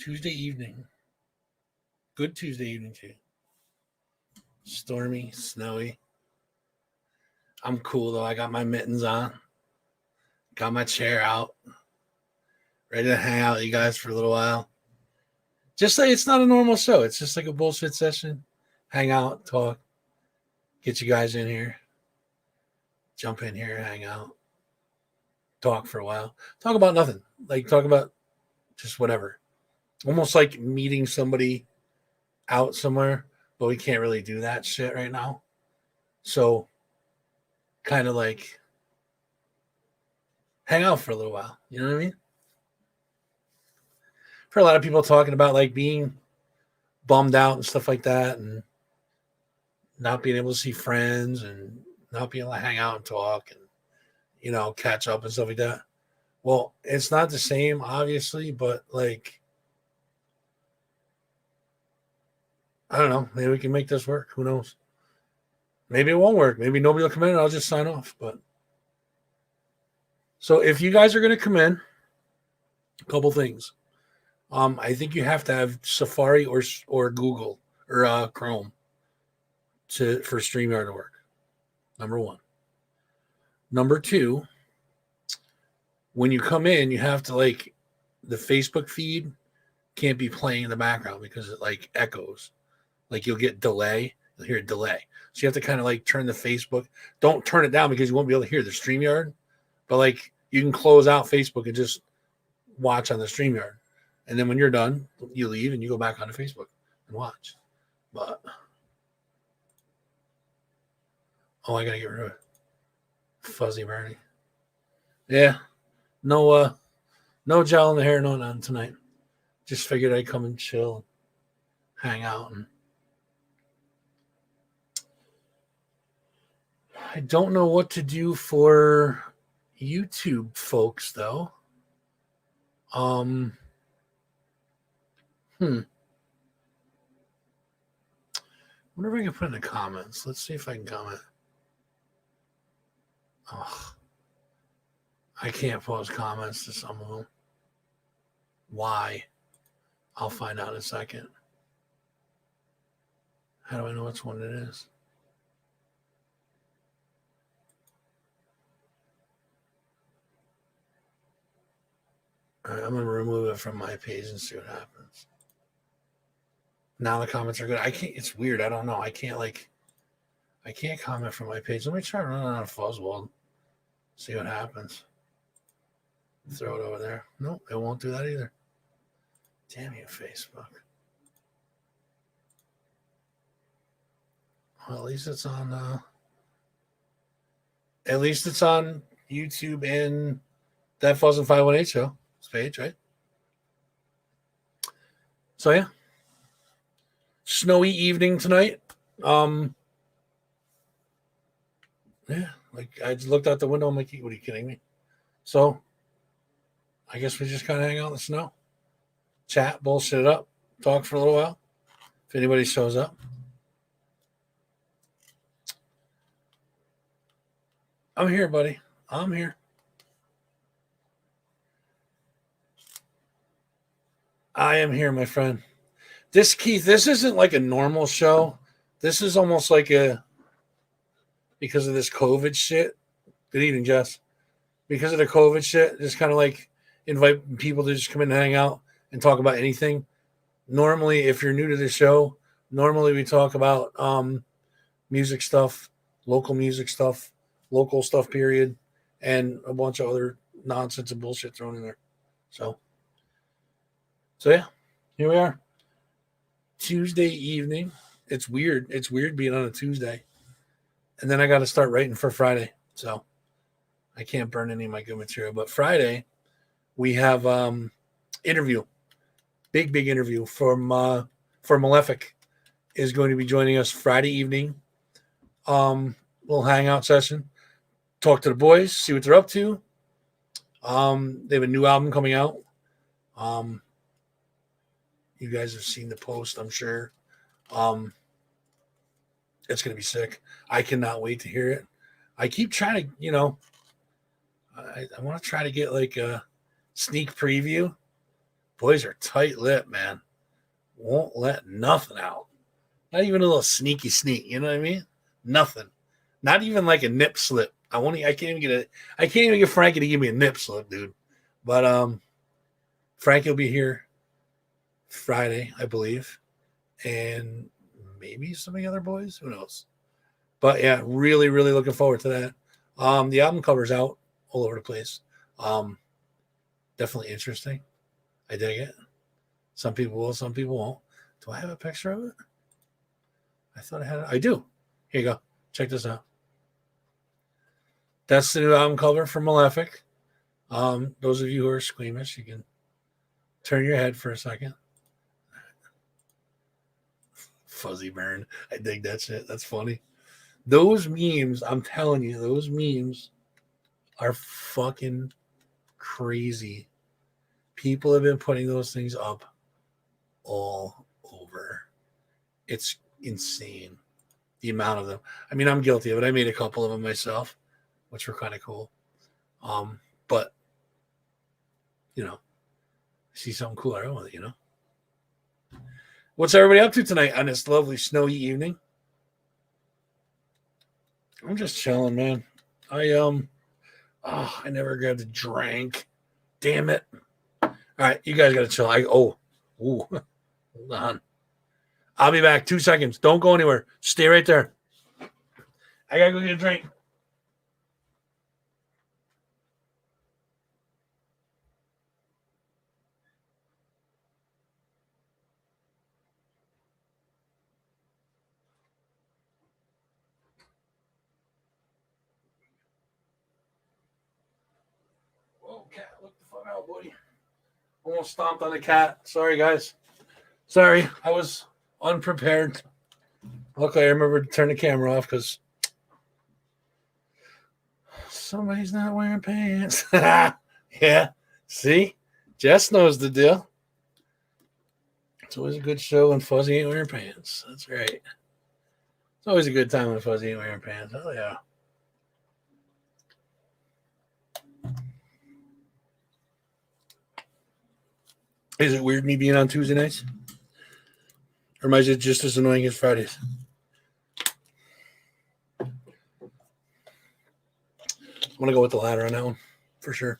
Tuesday evening. Good Tuesday evening too. Stormy, snowy. I'm cool though. I got my mittens on. Got my chair out. Ready to hang out with you guys for a little while. Just like it's not a normal show. It's just like a bullshit session. Hang out, talk, get you guys in here. Jump in here, hang out, talk for a while. Talk about nothing. Like talk about just whatever. Almost like meeting somebody out somewhere, but we can't really do that shit right now. So kind of like hang out for a little while. You know what I mean? For a lot of people talking about like being bummed out and stuff like that and not being able to see friends and not being able to hang out and talk and catch up and stuff like that. Well, it's not the same, obviously, but like I don't know. Maybe we can make this work. Who knows? Maybe it won't work. Maybe nobody will come in and I'll just sign off. But so if you guys are going to come in, a couple things. I think you have to have Safari or Google or Chrome for StreamYard to work. Number one. Number two, when you come in, you have to like the Facebook feed can't be playing in the background because it like echoes. Like you'll get delay. You'll hear a delay. So you have to kind of like turn the Facebook. Don't turn it down because you won't be able to hear the StreamYard. But like you can close out Facebook and just watch on the StreamYard. And then when you're done, you leave and you go back onto Facebook and watch. But I gotta get rid of it. Fuzzy Bernie. Yeah. No gel in the hair, no none tonight. Just figured I'd come and chill and hang out. And I don't know what to do for YouTube folks though. Wonder if I can put in the comments. Let's see if I can comment. Oh, I can't post comments to some of them. Why? I'll find out in a second. How do I know which one it is? All right, I'm going to remove it from my page and see what happens. Now the comments are good. I can't. It's weird. I don't know. I can't comment from my page. Let me try running on Fuzzwall. See what happens. Throw it over there. Nope, it won't do that either. Damn you, Facebook. Well, at least it's on. At least it's on YouTube and that Fuzz and 518 show page, right? So yeah, snowy evening tonight. Yeah, like I just looked out the window. I'm like, what are you kidding me? So I guess we just kind of hang out in the snow, chat, bullshit it up, talk for a little while. If anybody shows up. I'm here, buddy. I'm here. I am here, my friend. Keith, this isn't like a normal show. This is almost like because of this COVID shit. Good evening, Jess. Because of the COVID shit, just kind of like invite people to just come in and hang out and talk about anything. Normally, if you're new to the show, normally we talk about music stuff, local stuff, period, and a bunch of other nonsense and bullshit thrown in there. So yeah, here we are. Tuesday evening. It's weird. It's weird being on a Tuesday. And then I got to start writing for Friday. So I can't burn any of my good material. But Friday, we have interview. Big interview for Malefic is going to be joining us Friday evening. Little hangout session. Talk to the boys, see what they're up to. They have a new album coming out. You guys have seen the post, I'm sure. It's going to be sick. I cannot wait to hear it. I keep trying to, I want to try to get like a sneak preview Boys are tight-lipped, man. Won't let nothing out. Not even a little sneaky sneak. You know what I mean? Nothing. Not even like a nip slip. I can't even get Frankie to give me a nip slip, dude. But Frankie will be here Friday, I believe, and maybe some of the other boys. Who knows? But yeah, really, really looking forward to that. The album cover's out all over the place. Definitely interesting. I dig it. Some people will, some people won't. Do I have a picture of it? I thought I had it. I do. Here you go. Check this out. That's the new album cover for Malefic. Those of you who are squeamish, you can turn your head for a second. Fuzzy burn. I dig that shit. That's funny. Those memes, I'm telling you, those memes are fucking crazy. People have been putting those things up all over. It's insane, the amount of them. I mean, I'm guilty of it. I made a couple of them myself, which were kind of cool. But you know, see something cool, I run with it, you know. What's everybody up to tonight on this lovely snowy evening? I'm just chilling, man. I never grabbed a drink. Damn it. All right, you guys gotta chill. Hold on. I'll be back. 2 seconds. Don't go anywhere. Stay right there. I gotta go get a drink. Whoa, cat, look the fuck out, buddy. Almost stomped on the cat. Sorry, guys. Sorry, I was unprepared. Luckily, I remember to turn the camera off because somebody's not wearing pants. Yeah, see? Jess knows the deal. It's always a good show when Fuzzy ain't wearing pants. That's right. It's always a good time when Fuzzy ain't wearing pants. Oh, yeah. Is it weird me being on Tuesday nights? Or am I just as annoying as Fridays? I'm going to go with the latter on that one, for sure.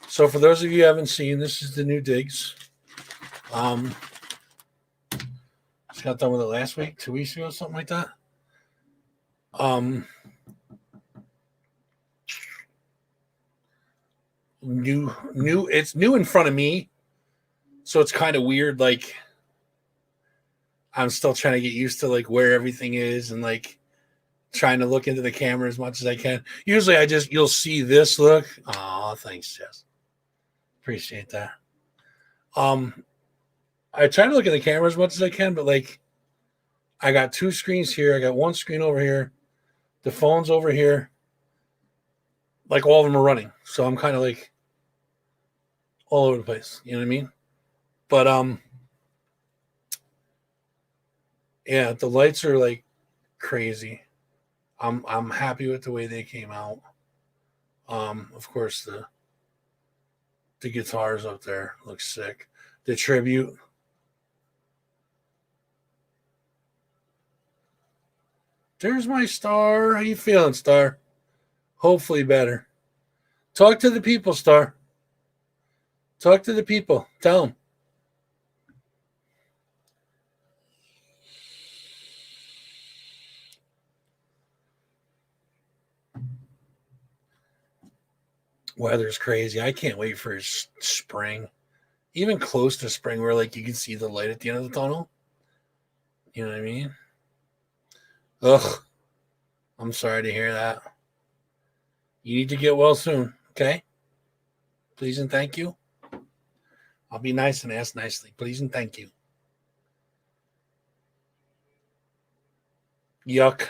So for those of you who haven't seen, this is the new digs. Just got done with it last week, 2 weeks ago, something like that. It's new in front of me, so it's kind of weird. Like I'm still trying to get used to like where everything is and like trying to look into the camera as much as I can. Usually you'll see this look. Oh, thanks, Jess. Appreciate that. I try to look at the camera as much as I can, but like I got 2 screens here. I got 1 screen over here. The phone's over here. Like all of them are running. So I'm kind of like all over the place. You know what I mean? But yeah, the lights are like crazy. I'm happy with the way they came out. Of course the guitars up there look sick. The tribute. There's my Star. How you feeling, Star? Hopefully better. Talk to the people, Star. Talk to the people. Tell them. Weather's crazy. I can't wait for spring. Even close to spring where like you can see the light at the end of the tunnel. You know what I mean? Ugh. I'm sorry to hear that. You need to get well soon, okay? Please and thank you. I'll be nice and ask nicely. Please and thank you. Yuck.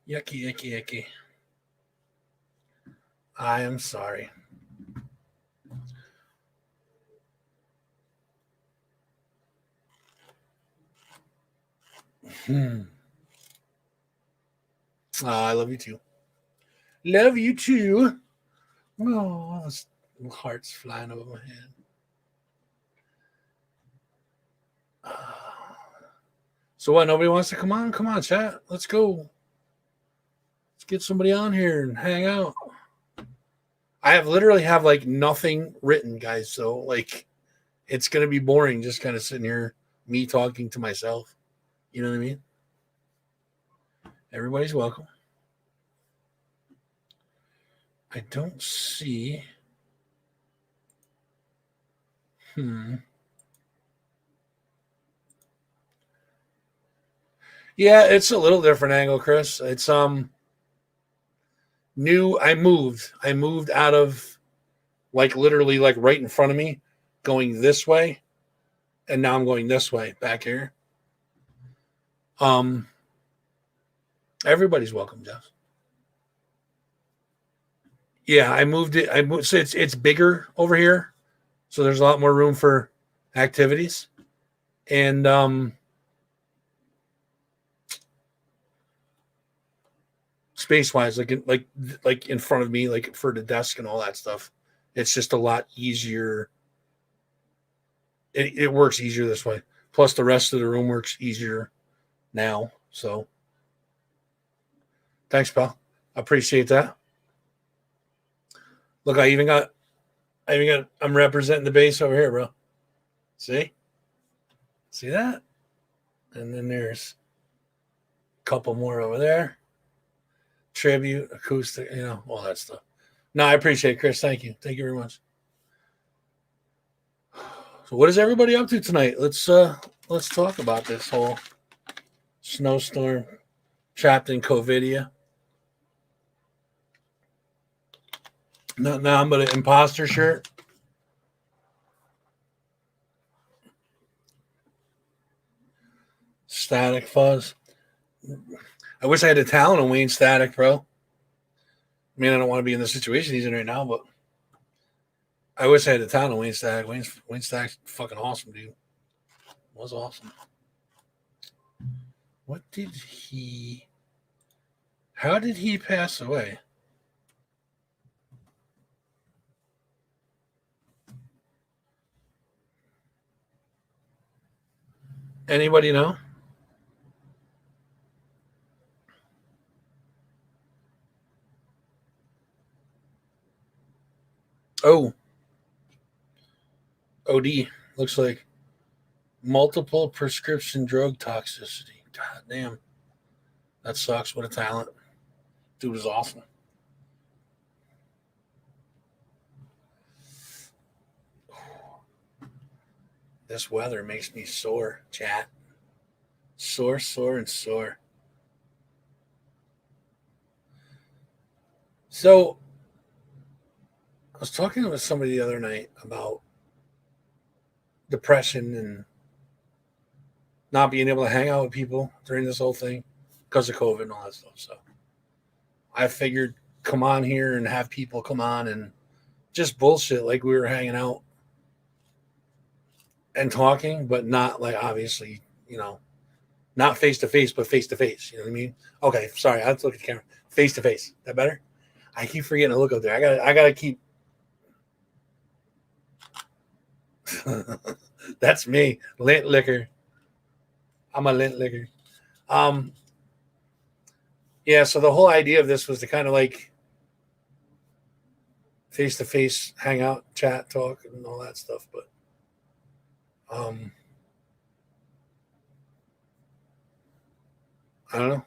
Yucky, yucky, yucky. I am sorry. I love you too. Love you too. Oh, Hearts flying over my head. So what? Nobody wants to come on? Come on, chat. Let's go. Let's get somebody on here and hang out. I literally have like nothing written, guys. So like, it's gonna be boring just kind of sitting here, me talking to myself. You know what I mean? Everybody's welcome. I don't see. Yeah, it's a little different angle, Chris. It's new. I moved out of like literally like right in front of me, going this way, and now I'm going this way back here. Everybody's welcome, Jeff. Yeah, I moved it. I moved, so it's bigger over here, so there's a lot more room for activities, and space wise, like in front of me, like for the desk and all that stuff, it's just a lot easier. It works easier this way. Plus, the rest of the room works easier now. So, thanks, pal. I appreciate that. Look, I'm representing the base over here, bro. See that? And then there's a couple more over there. Tribute, acoustic, all that stuff. No, I appreciate it, Chris. Thank you very much. So, what is everybody up to tonight? Let's talk about this whole snowstorm, trapped in COVIDia. Nothing but an imposter shirt. Static Fuzz. I wish I had the talent of Wayne Static, bro. I mean, I don't want to be in the situation he's in right now, but I wish I had the talent of Wayne Static. Wayne Static's fucking awesome, dude. Was awesome. How did he pass away? Anybody know? Oh, OD. Looks like multiple prescription drug toxicity. God damn. That sucks. What a talent. Dude was awesome. This weather makes me sore, chat. Sore. So, I was talking with somebody the other night about depression and not being able to hang out with people during this whole thing because of COVID and all that stuff. So, I figured come on here and have people come on and just bullshit like we were hanging out and talking, but not like obviously, not face to face, but face to face. You know what I mean? Okay, sorry, I have to look at the camera. Face to face. That better? I keep forgetting to look up there. I gotta keep. That's me, lint liquor. I'm a lint liquor. Yeah. So the whole idea of this was to kind of like face to face, hang out, chat, talk, and all that stuff. But I don't know.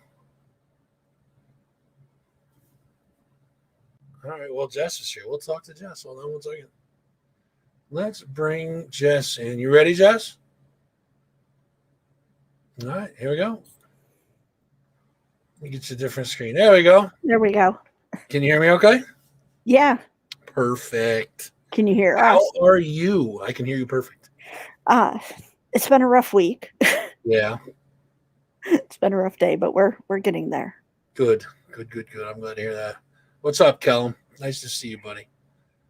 All right. Well, Jess is here. We'll talk to Jess. Hold on 1 second. Let's bring Jess in. You ready, Jess? All right. Here we go. Let me get you a different screen. There we go. There we go. Can you hear me okay? Yeah. Perfect. Can you hear us? How are you? I can hear you perfect. It's been a rough week. Yeah. It's been a rough day, but we're getting there. Good. I'm glad to hear that. What's up, Kellum? Nice to see you, buddy.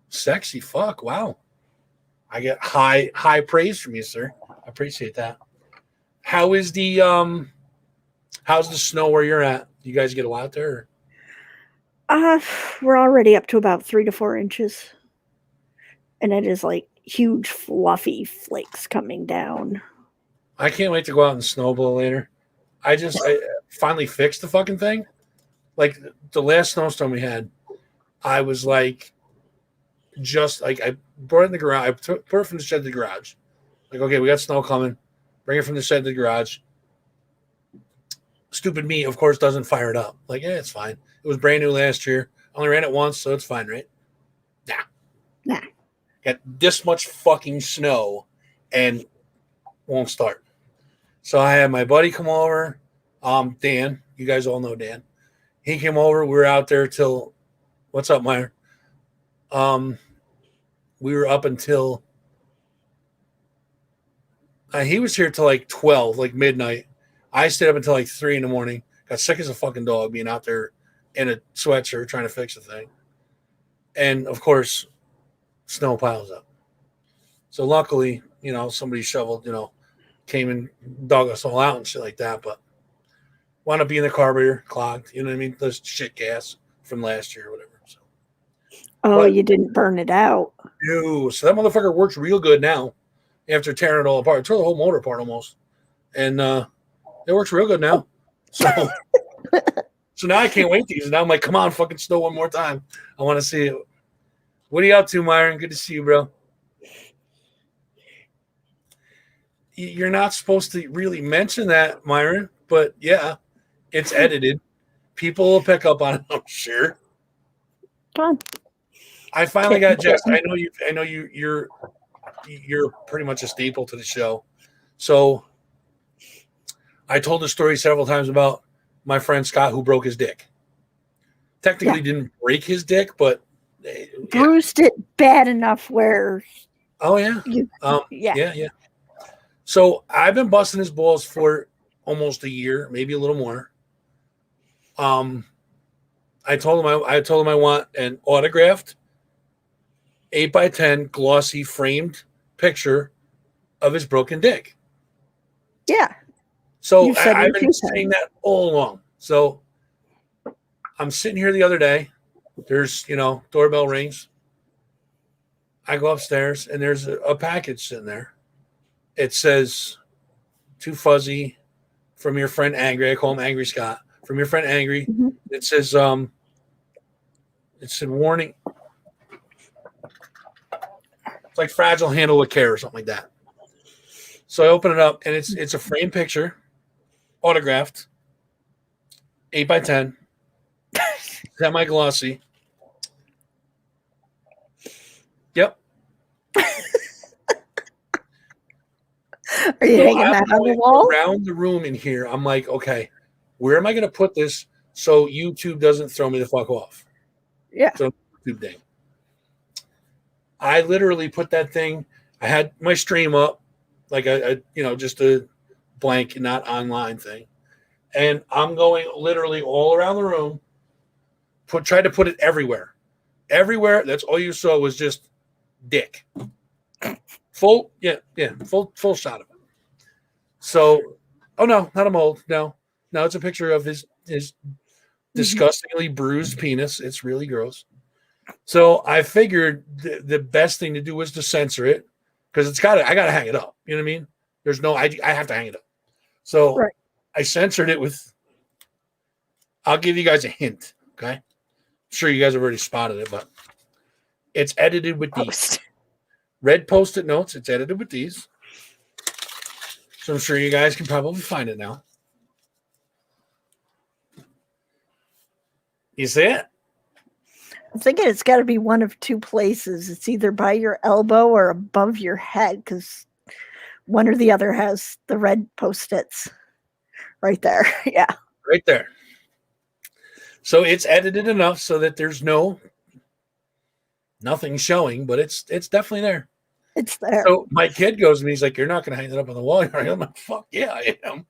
Sexy fuck. Wow. I get high praise from you, sir. I appreciate that. How is how's the snow where you're at? You guys get a lot there? We're already up to about 3 to 4 inches. and it is like huge fluffy flakes coming down. I can't wait to go out and snowball later. I finally fixed the fucking thing. Like the last snowstorm we had, I was like, just like I brought it in the garage. I put it from the shed to the garage. Like, okay, we got snow coming. Bring it from the shed to the garage. Stupid me, of course, doesn't fire it up. Like, yeah, it's fine. It was brand new last year. Only ran it once, so it's fine, right? Nah. Got this much fucking snow and won't start. So I had my buddy come over, Dan. You guys all know Dan. He came over. We were out there till, what's up, Meyer? We were up until, he was here till like 12, like midnight. I stayed up until like 3 in the morning. Got sick as a fucking dog being out there in a sweatshirt trying to fix the thing. And of course, snow piles up. So luckily, somebody shoveled, came and dug us all out and shit like that. But wound up being the carburetor clogged. You know what I mean? Those shit gas from last year or whatever. So. You didn't burn it out. No. So that motherfucker works real good now after tearing it all apart. It tore the whole motor apart almost. And it works real good now. So so now I can't wait to use it. Now I'm like, come on, fucking snow one more time. I want to see it. What are you up to, Myron? Good to see you, bro. You're not supposed to really mention that, Myron, but yeah, it's edited. People will pick up on it, I'm sure. Come on. I finally got Jess. I know you're pretty much a staple to the show. So I told the story several times about my friend Scott who broke his dick. Technically didn't break his dick, but bruised it bad enough where. Oh yeah. Yeah. So I've been busting his balls for almost a year, maybe a little more. I told him I want an autographed 8x10 glossy framed picture of his broken dick. Yeah. So I've been saying that all along. So I'm sitting here the other day. There's, doorbell rings. I go upstairs and there's a package sitting there. It says, "Too fuzzy from your friend Angry." I call him Angry Scott. From your friend Angry. Mm-hmm. It says, it said warning. It's like fragile, handle with care or something like that. So I open it up and it's a framed picture, autographed, 8x10, semi-glossy. Yep. Are you hanging that on the wall? Around the room in here, I'm like, okay, where am I going to put this so YouTube doesn't throw me the fuck off? Yeah. So YouTube thing. I literally put that thing. I had my stream up, like just a blank, not online thing, and I'm going literally all around the room. Tried to put it everywhere. Everywhere. That's all you saw was just dick. Full shot of it. So, oh no, not a mold. No, it's a picture of his disgustingly bruised penis. It's really gross. So I figured the best thing to do was to censor it because I got to hang it up. You know what I mean? There's no, I have to hang it up. So right. I censored it with, I'll give you guys a hint. Okay. I'm sure you guys have already spotted it, but it's edited with these red Post-it notes. It's edited with these. So I'm sure you guys can probably find it now. You see it? I'm thinking it's got to be one of two places. It's either by your elbow or above your head because one or the other has the red Post-its right there. Yeah. Right there. So it's edited enough so that there's nothing showing, but it's definitely there. It's there. So my kid goes to me, he's like, "You're not going to hang it up on the wall." I'm like, "Fuck yeah, I am."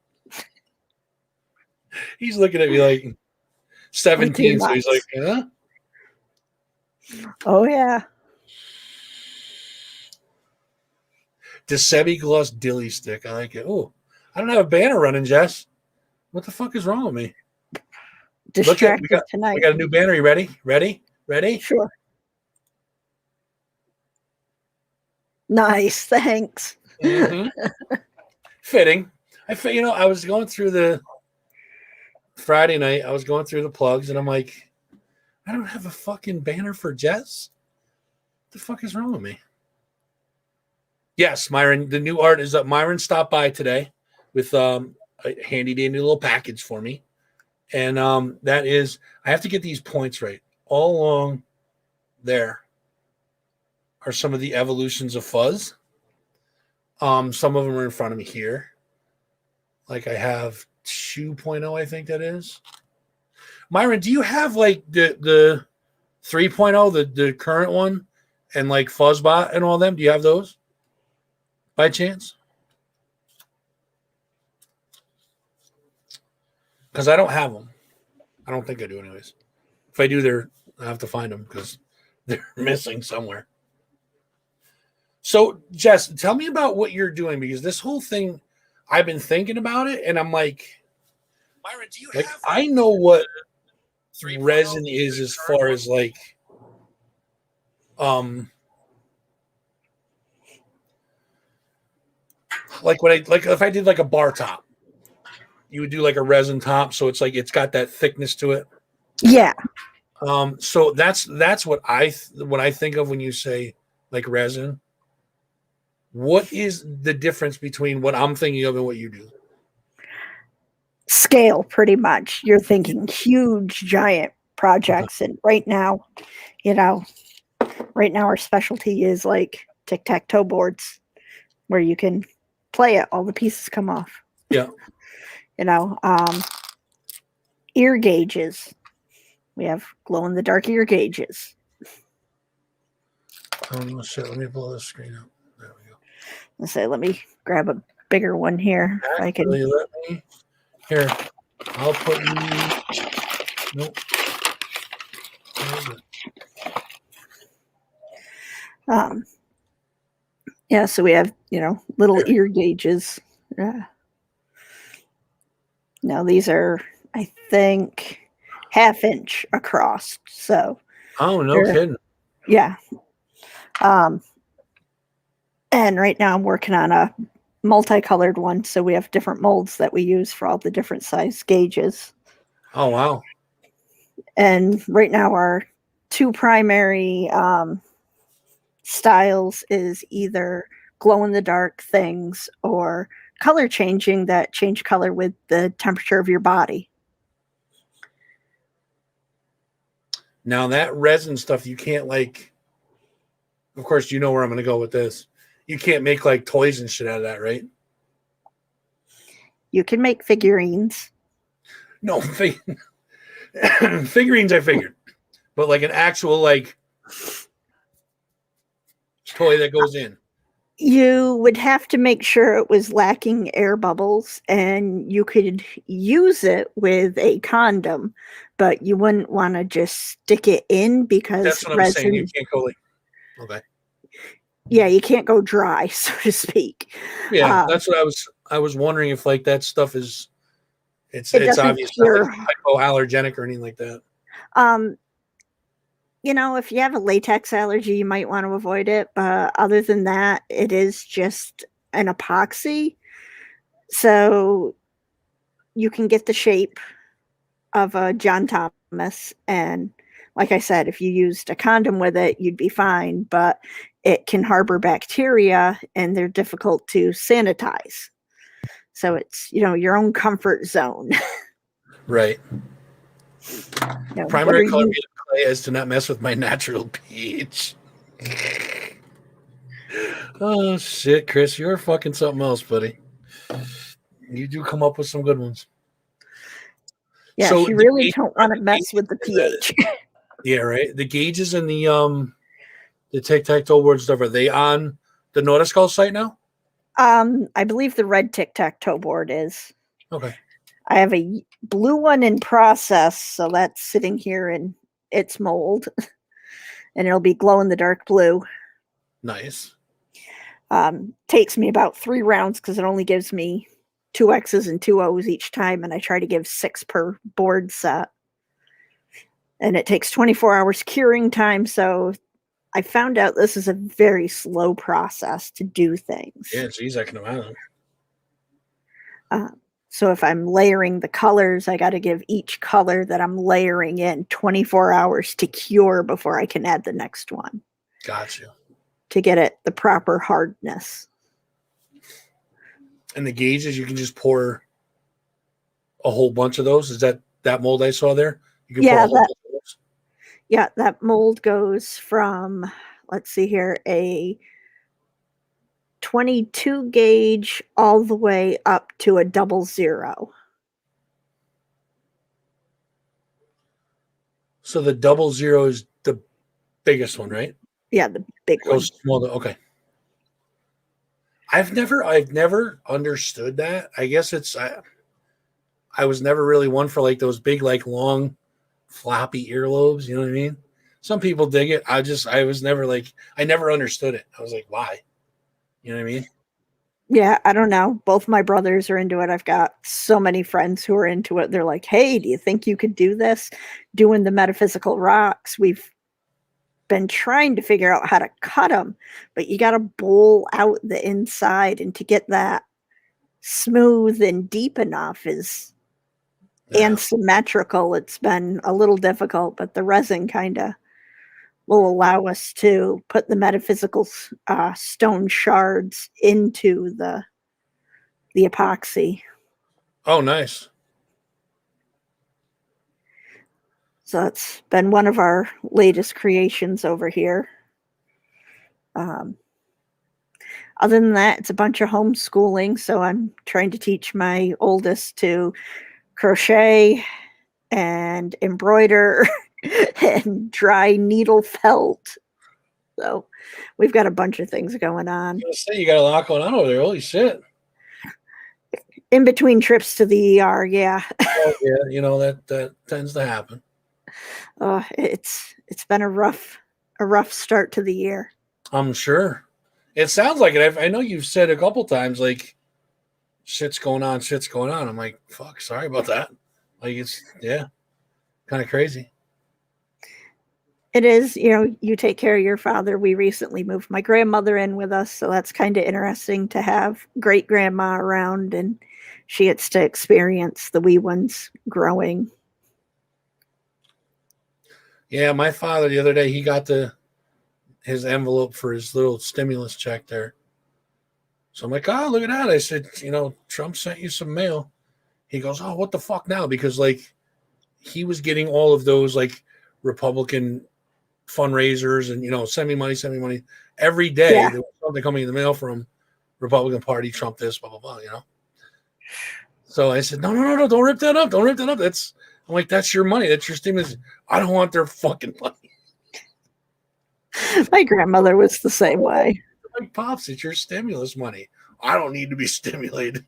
He's looking at me like 17, so he's like, "Huh?" Oh yeah. The semi-gloss dilly stick. I like it. Oh, I don't have a banner running, Jess. What the fuck is wrong with me? Distracted tonight. We got a new banner. You ready? Ready? Sure. Nice. Thanks. Mhm. Fitting. I was going through the Friday night. I was going through the plugs, and I'm like, I don't have a fucking banner for Jess. What the fuck is wrong with me? Yes, Myron. The new art is up. Myron stopped by today with a handy dandy little package for me, and that is I have to get these points right. All along there are some of the evolutions of fuzz. Some of them are in front of me here. Like I have 2.0, I think that is. Myron, do you have like the 3.0, the current one, and like Fuzzbot and all them? Do you have those by chance? Because I don't have them. I don't think I do, anyways. If I do, I have to find them because they're missing somewhere. So, Jess, tell me about what you're doing because this whole thing, I've been thinking about it, and I'm like, Myron, do you like have I know what 3.0 resin is as far as like when if I did like a bar top, you would do like a resin top, so it's like it's got that thickness to it. Yeah. So that's what I think of when you say like resin. What is the difference between what I'm thinking of and what you do? Scale, pretty much. You're thinking huge, giant projects. And right now, our specialty is like tic-tac-toe boards where you can play it, all the pieces come off. Yeah. Ear gauges. We have glow-in-the-dark ear gauges. Oh shit! Let me blow this screen up. There we go. Let me grab a bigger one here. Actually, I can. let me here. I'll put you. Nope. Yeah, so we have little ear gauges. Now these are, I think, 1/2 inch across. So. Oh no kidding. Yeah. And right now I'm working on a multicolored one, so we have different molds that we use for all the different size gauges. Oh wow. And right now our two primary styles is either glow in the dark things or color changing that change color with the temperature of your body. Now that resin stuff, you can't like. Of course, you know where I'm going to go with this. You can't make like toys and shit out of that, right? You can make figurines. No, figurines I figured, but like an actual like toy that goes in. You would have to make sure it was lacking air bubbles, and you could use it with a condom, but you wouldn't want to just stick it in because that's what I'm saying. You can't go like, okay. Yeah, you can't go dry, so to speak. Yeah, that's what I was wondering if like that stuff is it's obviously not like hypoallergenic or anything like that. If you have a latex allergy, you might want to avoid it. But other than that, it is just an epoxy. So you can get the shape of a John Thomas. And like I said, if you used a condom with it, you'd be fine. But it can harbor bacteria and they're difficult to sanitize. So it's, your own comfort zone. Right. Primary color clay is to not mess with my natural pH. Oh shit, Chris, you're fucking something else, buddy. You do come up with some good ones. Yeah, so you really don't want to mess with the pH. Yeah, right. The gauges and the tic-tac-toe board stuff, are they on the Nautiskull site now? I believe the red tic-tac-toe board is. Okay. I have a blue one in process, so that's sitting here in its mold. And it'll be glow in the dark blue. Nice. Takes me about 3 rounds because it only gives me 2 X's and 2 O's each time, and I try to give 6 per board set. And it takes 24 hours curing time, so I found out this is a very slow process to do things. Yeah, geez, I can imagine. So if I'm layering the colors, I got to give each color that I'm layering in 24 hours to cure before I can add the next one Gotcha. to get it the proper hardness. And the gauges, you can just pour a whole bunch of those. Is that mold I saw there? You can pour Yeah, a whole bunch of those. Yeah, that mold goes from, let's see here, a 22 gauge all the way up to a 00. So the 00 is the biggest one, right? Yeah, the big It one. goes small. Okay. I've never understood that. I guess I was never really one for like those big, like long, floppy earlobes. You know what I mean? Some people dig it. I was never like, I never understood it. I was like, why? You know what I mean? Yeah, I don't know. Both my brothers are into it. I've got so many friends who are into it. They're like, hey, do you think you could do this? Doing the metaphysical rocks, we've been trying to figure out how to cut them, but you got to bowl out the inside. And to get that smooth and deep enough is and symmetrical. It's been a little difficult, but the resin kind of will allow us to put the metaphysical stone shards into the epoxy. Oh, nice. So that's been one of our latest creations over here. Other than that, it's a bunch of homeschooling. So I'm trying to teach my oldest to crochet and embroider and dry needle felt. So we've got a bunch of things going on. I was gonna say, you got a lot going on over there. Holy shit. In between trips to the ER, yeah. Oh, yeah, you know that tends to happen. It's been a rough start to the year. I'm sure. It sounds like it. I know you've said a couple times, like, shit's going on. I'm like, fuck, sorry about that. Like, it's, yeah, kind of crazy. It is, you take care of your father. We recently moved my grandmother in with us, so that's kind of interesting to have great grandma around, and she gets to experience the wee ones growing. Yeah, my father the other day, he got his envelope for his little stimulus check there. So I'm like, oh, look at that. I said, Trump sent you some mail. He goes, oh, what the fuck now? Because, like, he was getting all of those, like, Republican fundraisers and, send me money. Every day Yeah. there was something coming in the mail from Republican Party, Trump this, blah, blah, blah, So I said, no, don't rip that up. I'm like, that's your money. That's your stimulus. I don't want their fucking money. My grandmother was the same way. Like, Pops, it's your stimulus money. I don't need to be stimulated.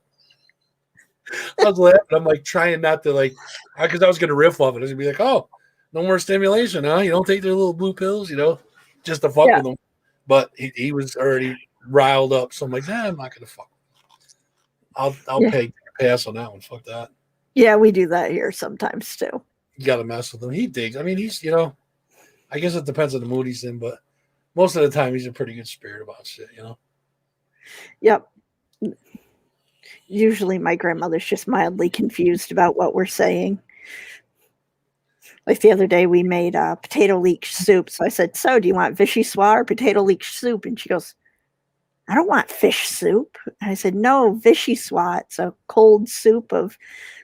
I was laughing. I'm like trying not to, like, because I was going to riff off it. I was going to be like, oh, no more stimulation, huh? You don't take their little blue pills, just to fuck with them. But he was already riled up. So I'm like, nah, I'm not going to fuck with him. I'll pay pass on that one. Fuck that. Yeah, we do that here sometimes too. You got to mess with him. He digs. I mean, he's, I guess it depends on the mood he's in, but most of the time he's a pretty good spirit about shit, Yep. Usually my grandmother's just mildly confused about what we're saying. Like the other day we made potato leek soup. So I said, so do you want vichyssoise or potato leek soup? And she goes, I don't want fish soup. And I said, no, vichyssoise. It's a cold soup of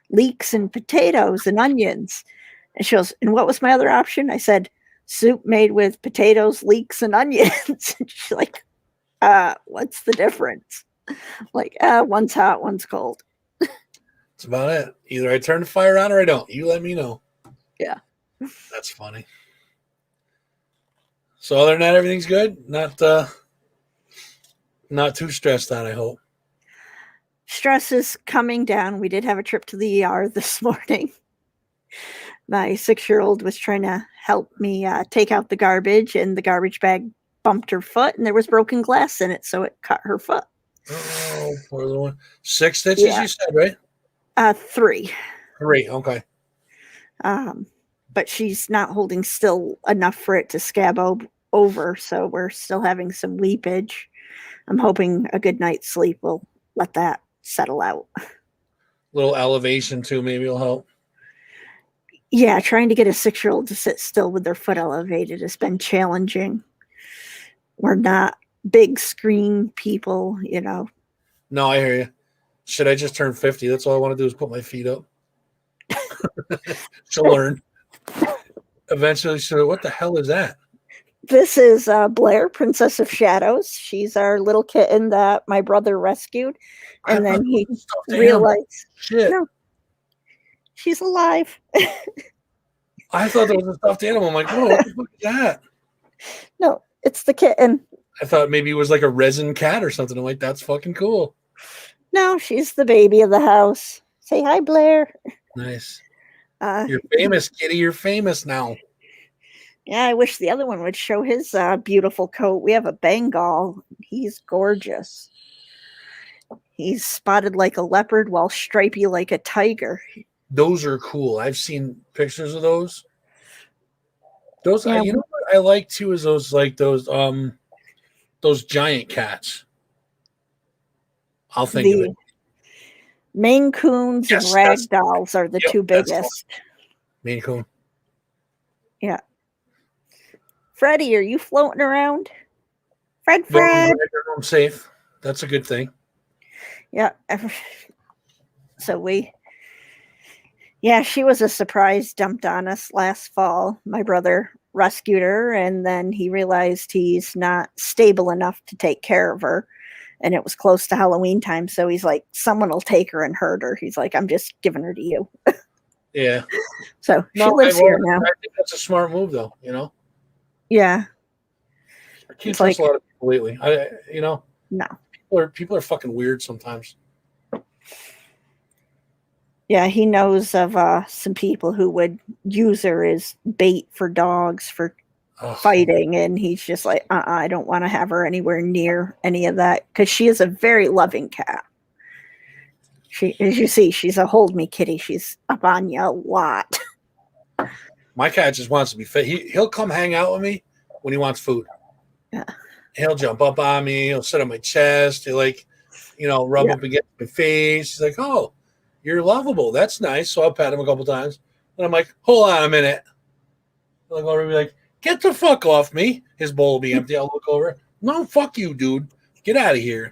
leeks and potatoes and onions. And she goes, and what was my other option? I said, soup made with potatoes, leeks, and onions. And she's like, what's the difference? Like, one's hot, one's cold. That's about it. Either I turn the fire on or I don't. You let me know. Yeah. That's funny. So other than that, everything's good. Not too stressed out, I hope. Stress is coming down. We did have a trip to the ER this morning. My 6-year-old was trying to help me take out the garbage, and the garbage bag bumped her foot, and there was broken glass in it, so it cut her foot. Oh, poor little one. 6 stitches, you said, right? 3. 3, okay. But she's not holding still enough for it to scab over, so we're still having some leakage. I'm hoping a good night's sleep will let that settle out. Little elevation too, maybe will help. Yeah, trying to get a 6-year-old to sit still with their foot elevated has been challenging. We're not big screen people, you know. No, I hear you. Should I just turn 50? That's all I want to do is put my feet up. She'll learn. Eventually, she'll, what the hell is that? This is Blair, Princess of Shadows. She's our little kitten that my brother rescued, and then he realized, shit. no, she's alive. I thought that was a stuffed animal. I'm like, whoa, what the fuck is that? No, it's the kitten. I thought maybe it was like a resin cat or something. I'm like, that's fucking cool. No, she's the baby of the house. Say hi, Blair. Nice. You're famous, kitty. You're famous now. Yeah, I wish the other one would show his beautiful coat. We have a Bengal. He's gorgeous. He's spotted like a leopard while stripy like a tiger. Those are cool. I've seen pictures of those. Those, Yeah. you know what I like too is those giant cats. I'll think of it. Maine Coons Yes, and Ragdolls are the two that's biggest. Maine Coon. Yeah. Freddie, are you floating around? Fred. I'm safe. That's a good thing. Yeah. So she was a surprise dumped on us last fall. My brother rescued her, and then he realized he's not stable enough to take care of her. And it was close to Halloween time, so he's like, someone will take her and hurt her. He's like, I'm just giving her to you. Yeah. So she lives here now. I think that's a smart move, though. You know. Yeah. I can't trust a lot of people lately. No. People are fucking weird sometimes. Yeah, he knows of some people who would use her as bait for dogs for fighting, and he's just like, I don't want to have her anywhere near any of that, because she is a very loving cat. She, as you see, she's a hold me kitty. She's up on you a lot. My cat just wants to be fed. He'll come hang out with me when he wants food. Yeah. He'll jump up on me. He'll sit on my chest. He'll rub up against my face. He's like, oh, you're lovable. That's nice. So I'll pat him a couple times. And I'm like, hold on a minute. I'll look over and be like, get the fuck off me. His bowl will be empty. I'll look over. No, fuck you, dude. Get out of here.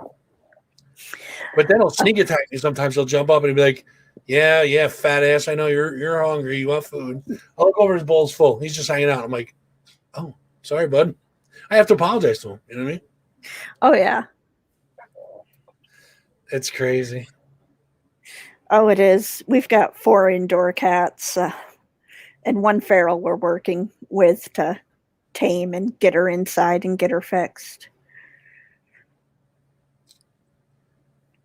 But then he'll sneak attack me. Sometimes he'll jump up and he'll be like, yeah, fat ass. I know you're hungry. You want food. I'll look over, his bowl's full. He's just hanging out. I'm like, oh, sorry, bud. I have to apologize to him. You know what I mean? Oh, yeah. It's crazy. Oh, it is. We've got 4 indoor cats and 1 feral we're working with to tame and get her inside and get her fixed.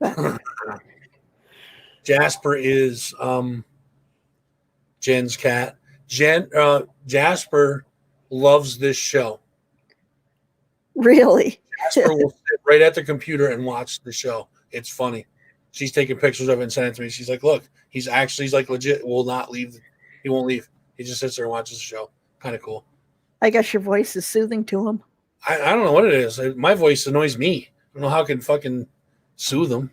But Jasper is Jen's cat. Jasper loves this show. Really? Jasper will sit right at the computer and watch the show. It's funny. She's taking pictures of it and sending it to me. She's like, look, he's like legit will not leave. He won't leave. He just sits there and watches the show. Kind of cool. I guess your voice is soothing to him. I don't know what it is. My voice annoys me. I don't know how I can fucking soothe him.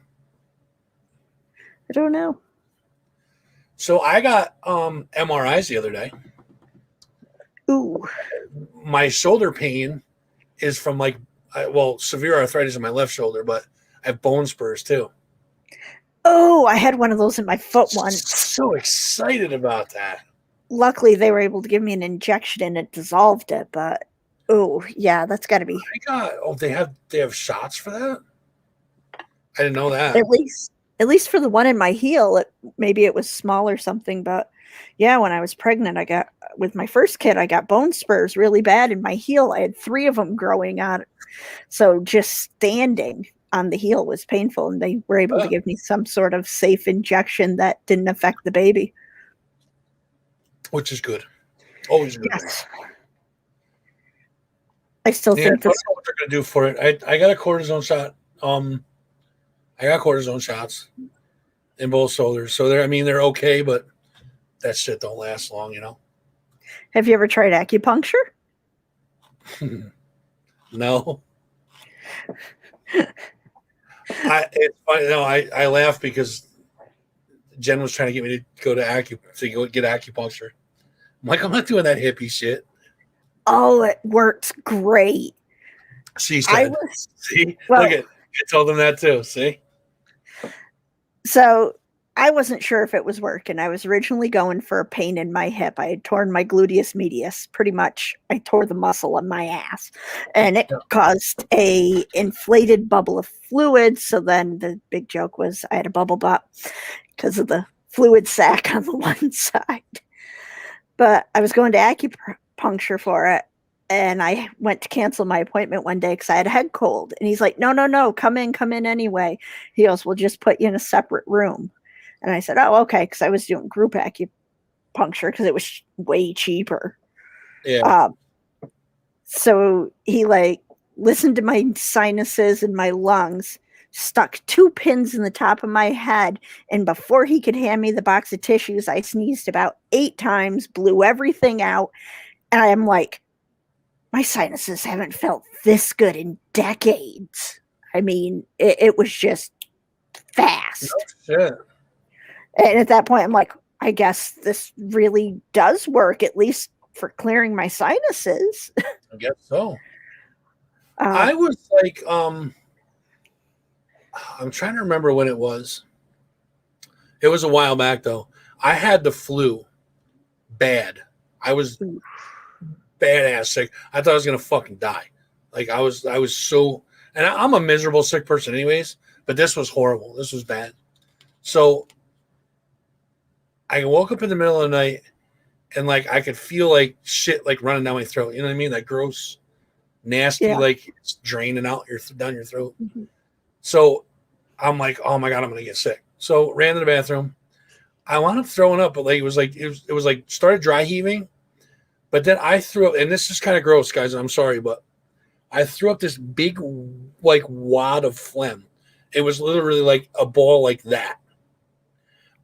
I don't know. So I got MRIs the other day. Ooh. My shoulder pain is from severe arthritis in my left shoulder, but I have bone spurs too. Oh, I had one of those in my foot once. So excited about that. Luckily, they were able to give me an injection and it dissolved it. But oh, yeah, that's got to be. They have shots for that. I didn't know that. At least for the one in my heel, maybe it was small or something. But yeah, when I was pregnant, with my first kid, I got bone spurs really bad in my heel. I had 3 of them growing on. So just standing on the heel was painful, and they were able to give me some sort of safe injection that didn't affect the baby. Which is good. Always good. Yes. I still think I don't know what they're going to do for it. I got a cortisone shot. I got cortisone shots in both shoulders. So they're okay, but that shit don't last long, you know. Have you ever tried acupuncture? No. It's funny. No, I laugh because Jen was trying to get me to go to go get acupuncture. I'm like, I'm not doing that hippie shit. Oh, it works great. She I said, was see, well, look at, I told them that too. See? so I wasn't sure if it was working. I was originally going for a pain in my hip. I had torn my gluteus medius. Pretty much, I tore the muscle on my ass, and it Yeah. caused a inflated bubble of fluid. So then the big joke was I had a bubble butt because of the fluid sac on the one side. But I was going to acupuncture for it, and I went to cancel my appointment one day because I had a head cold. And he's like, "No, no, no, come in anyway." He goes, "We'll just put you in a separate room." And I said, "Oh, okay," because I was doing group acupuncture because it was way cheaper. Yeah. Um, so he like listened to my sinuses and my lungs, stuck 2 pins in the top of my head, and before he could hand me the box of tissues, I sneezed about 8 times, blew everything out, and I'm like, my sinuses haven't felt this good in decades. I mean, it was just fast. Shit. And at that point, I'm like, I guess this really does work, at least for clearing my sinuses. I guess so. Uh, I was like, I'm trying to remember when it was. It was a while back though. I had the flu bad. I was badass sick. I thought I was gonna fucking die. Like I was so, and I'm a miserable sick person anyways, but this was horrible. This was bad. So I woke up in the middle of the night and like I could feel like shit like running down my throat. You know what I mean? Like gross, nasty, yeah. like it's draining out down your throat. Mhm. So I'm like, oh my god, I'm gonna get sick. So ran to the bathroom. I wound up throwing up, but like it was like started dry heaving, but then I threw up, and this is kind of gross, guys. I'm sorry, but I threw up this big like wad of phlegm. It was literally like a ball like that.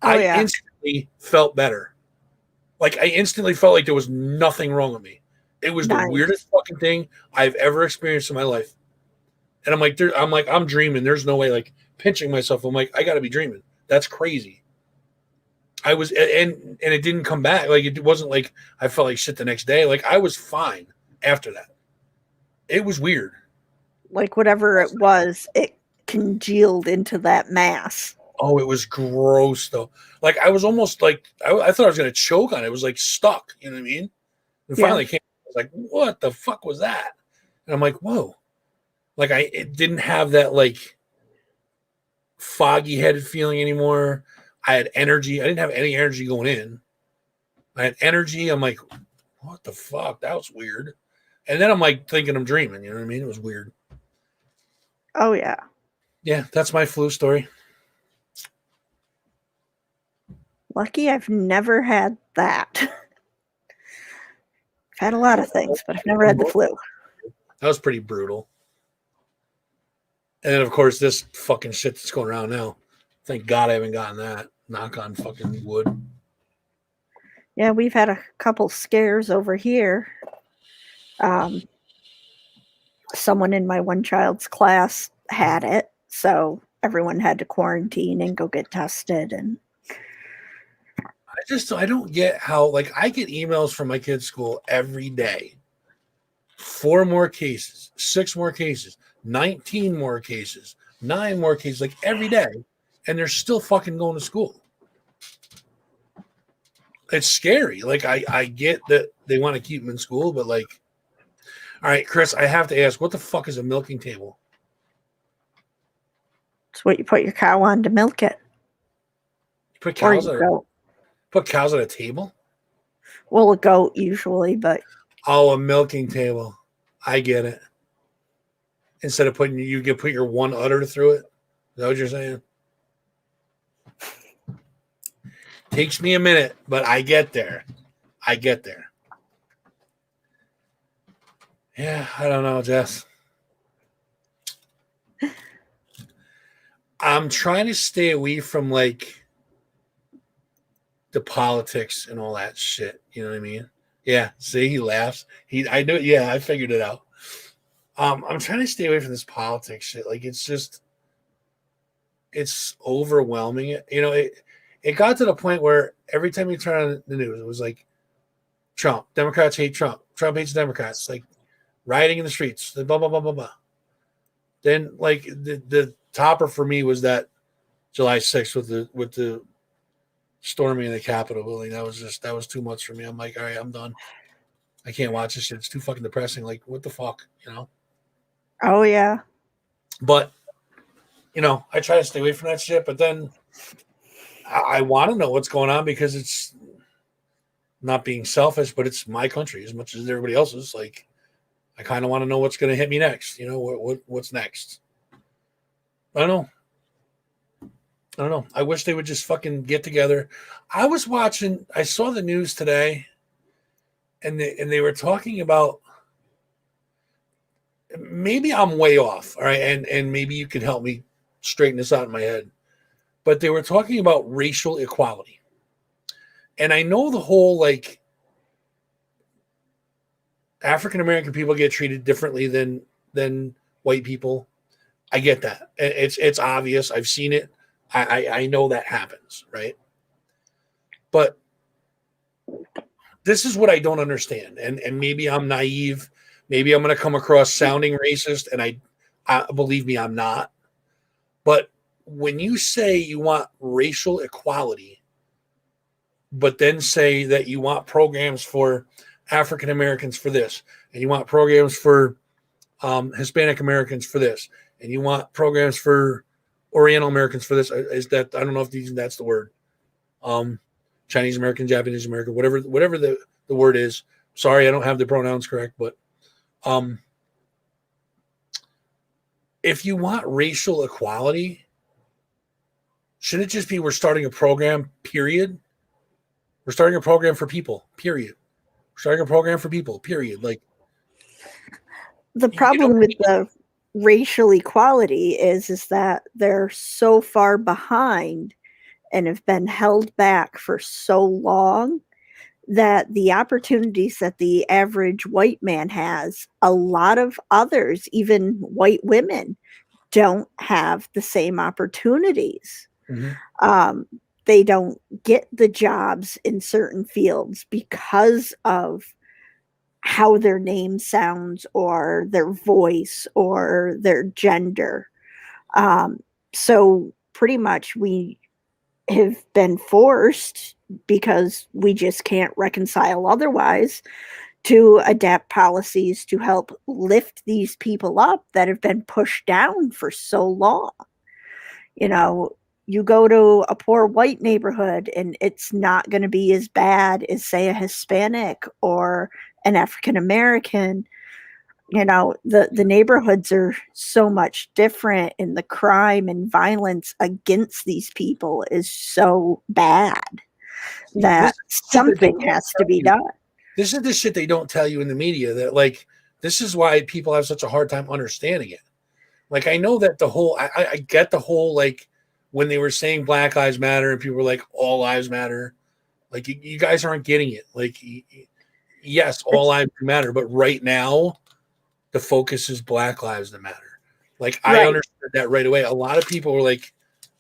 Oh, I yeah. instantly felt better. Like I instantly felt like there was nothing wrong with me. It was the Nice. weirdest fucking thing I've ever experienced in my life. And I'm dreaming. There's no way. Like pinching myself. I'm like, I got to be dreaming. That's crazy. I was, and it didn't come back. Like it wasn't like I felt like shit the next day. Like I was fine after that. It was weird. Like whatever it was, it congealed into that mass. Oh, it was gross though. Like I was almost like I thought I was gonna choke on it. It was like stuck. You know what I mean? And Yeah. finally came. I was like, what the fuck was that? And I'm like, whoa. Like it didn't have that like foggy headed feeling anymore. I had energy. I didn't have any energy going in. I had energy. I'm like, what the fuck? That was weird. And then I'm like thinking I'm dreaming. You know what I mean? It was weird. Oh, yeah. Yeah, that's my flu story. Lucky I've never had that. I've had a lot of things, but I've never had the flu. That was pretty brutal. And then, of course, this fucking shit that's going around now. Thank God I haven't gotten that. Knock on fucking wood. Yeah, we've had a couple scares over here. Someone in my one child's class had it, so everyone had to quarantine and go get tested. And I don't get how, like, I get emails from my kids' school every day. 4 more cases, 6 more cases, 19 more cases, 9 more cases, like every day. And they're still fucking going to school. It's scary. Like, I get that they want to keep them in school, but like, all right, Chris, I have to ask, what the fuck is a milking table? it's what you put your cow on to milk it, You put or cows you on goat. put cows at a table? Well, a goat usually, but Oh, a milking table. I get it. Instead of put your one udder through it. Is that what you're saying? Takes me a minute, but I get there. I get there. Yeah, I don't know, Jess. I'm trying to stay away from like the politics and all that shit. You know what I mean? Yeah, see, he laughs. I knew. Yeah, I figured it out. I'm trying to stay away from this politics shit. Like, it's overwhelming. It got to the point where every time you turn on the news, it was like Trump. Democrats hate Trump. Trump hates Democrats. Like rioting in the streets. Blah blah blah blah blah. Then like the topper for me was that July 6th with the storming of the Capitol building. That was too much for me. I'm like, all right, I'm done. I can't watch this shit. It's too fucking depressing. Like, what the fuck, Oh yeah. But I try to stay away from that shit. But then I want to know what's going on because it's not being selfish, but it's my country as much as everybody else's. Like, I kind of want to know what's going to hit me next. What's next? I don't know. I wish they would just fucking get together. I saw the news today, and they were talking about, maybe I'm way off, all right, and maybe you can help me straighten this out in my head. But they were talking about racial equality. And I know the whole, like, African American people get treated differently than white people. I get that. It's obvious. I've seen it. I know that happens, right? But this is what I don't understand. And maybe I'm naive. Maybe I'm going to come across sounding racist, and I believe me, I'm not. But when you say you want racial equality, but then say that you want programs for African Americans for this, and you want programs for Hispanic Americans for this, and you want programs for Oriental Americans for this, is that, I don't know if that's the word, Chinese American, Japanese American, whatever the word is. Sorry, I don't have the pronouns correct, but if you want racial equality, should it just be we're starting a program, period? We're starting a program for people, period. We're starting a program for people, period. Like, The problem with the racial equality is that they're so far behind and have been held back for so long that the opportunities that the average white man has, a lot of others, even white women, don't have the same opportunities. They don't get the jobs in certain fields because of how their name sounds or their voice or their gender. So pretty much we have been forced, because we just can't reconcile otherwise, to adapt policies to help lift these people up that have been pushed down for so long. You go to a poor white neighborhood and it's not going to be as bad as, say, a Hispanic or an African American. The neighborhoods are so much different, and the crime and violence against these people is so bad that something has to be done. This is the shit they don't tell you in the media, that, like, this is why people have such a hard time understanding it. Like, I know that I get the whole, like, when they were saying Black Lives Matter and people were like, all lives matter. Like, you guys aren't getting it. Like, yes, all lives matter, but right now the focus is Black Lives that matter. Like, right. I understood that right away. A lot of people were like,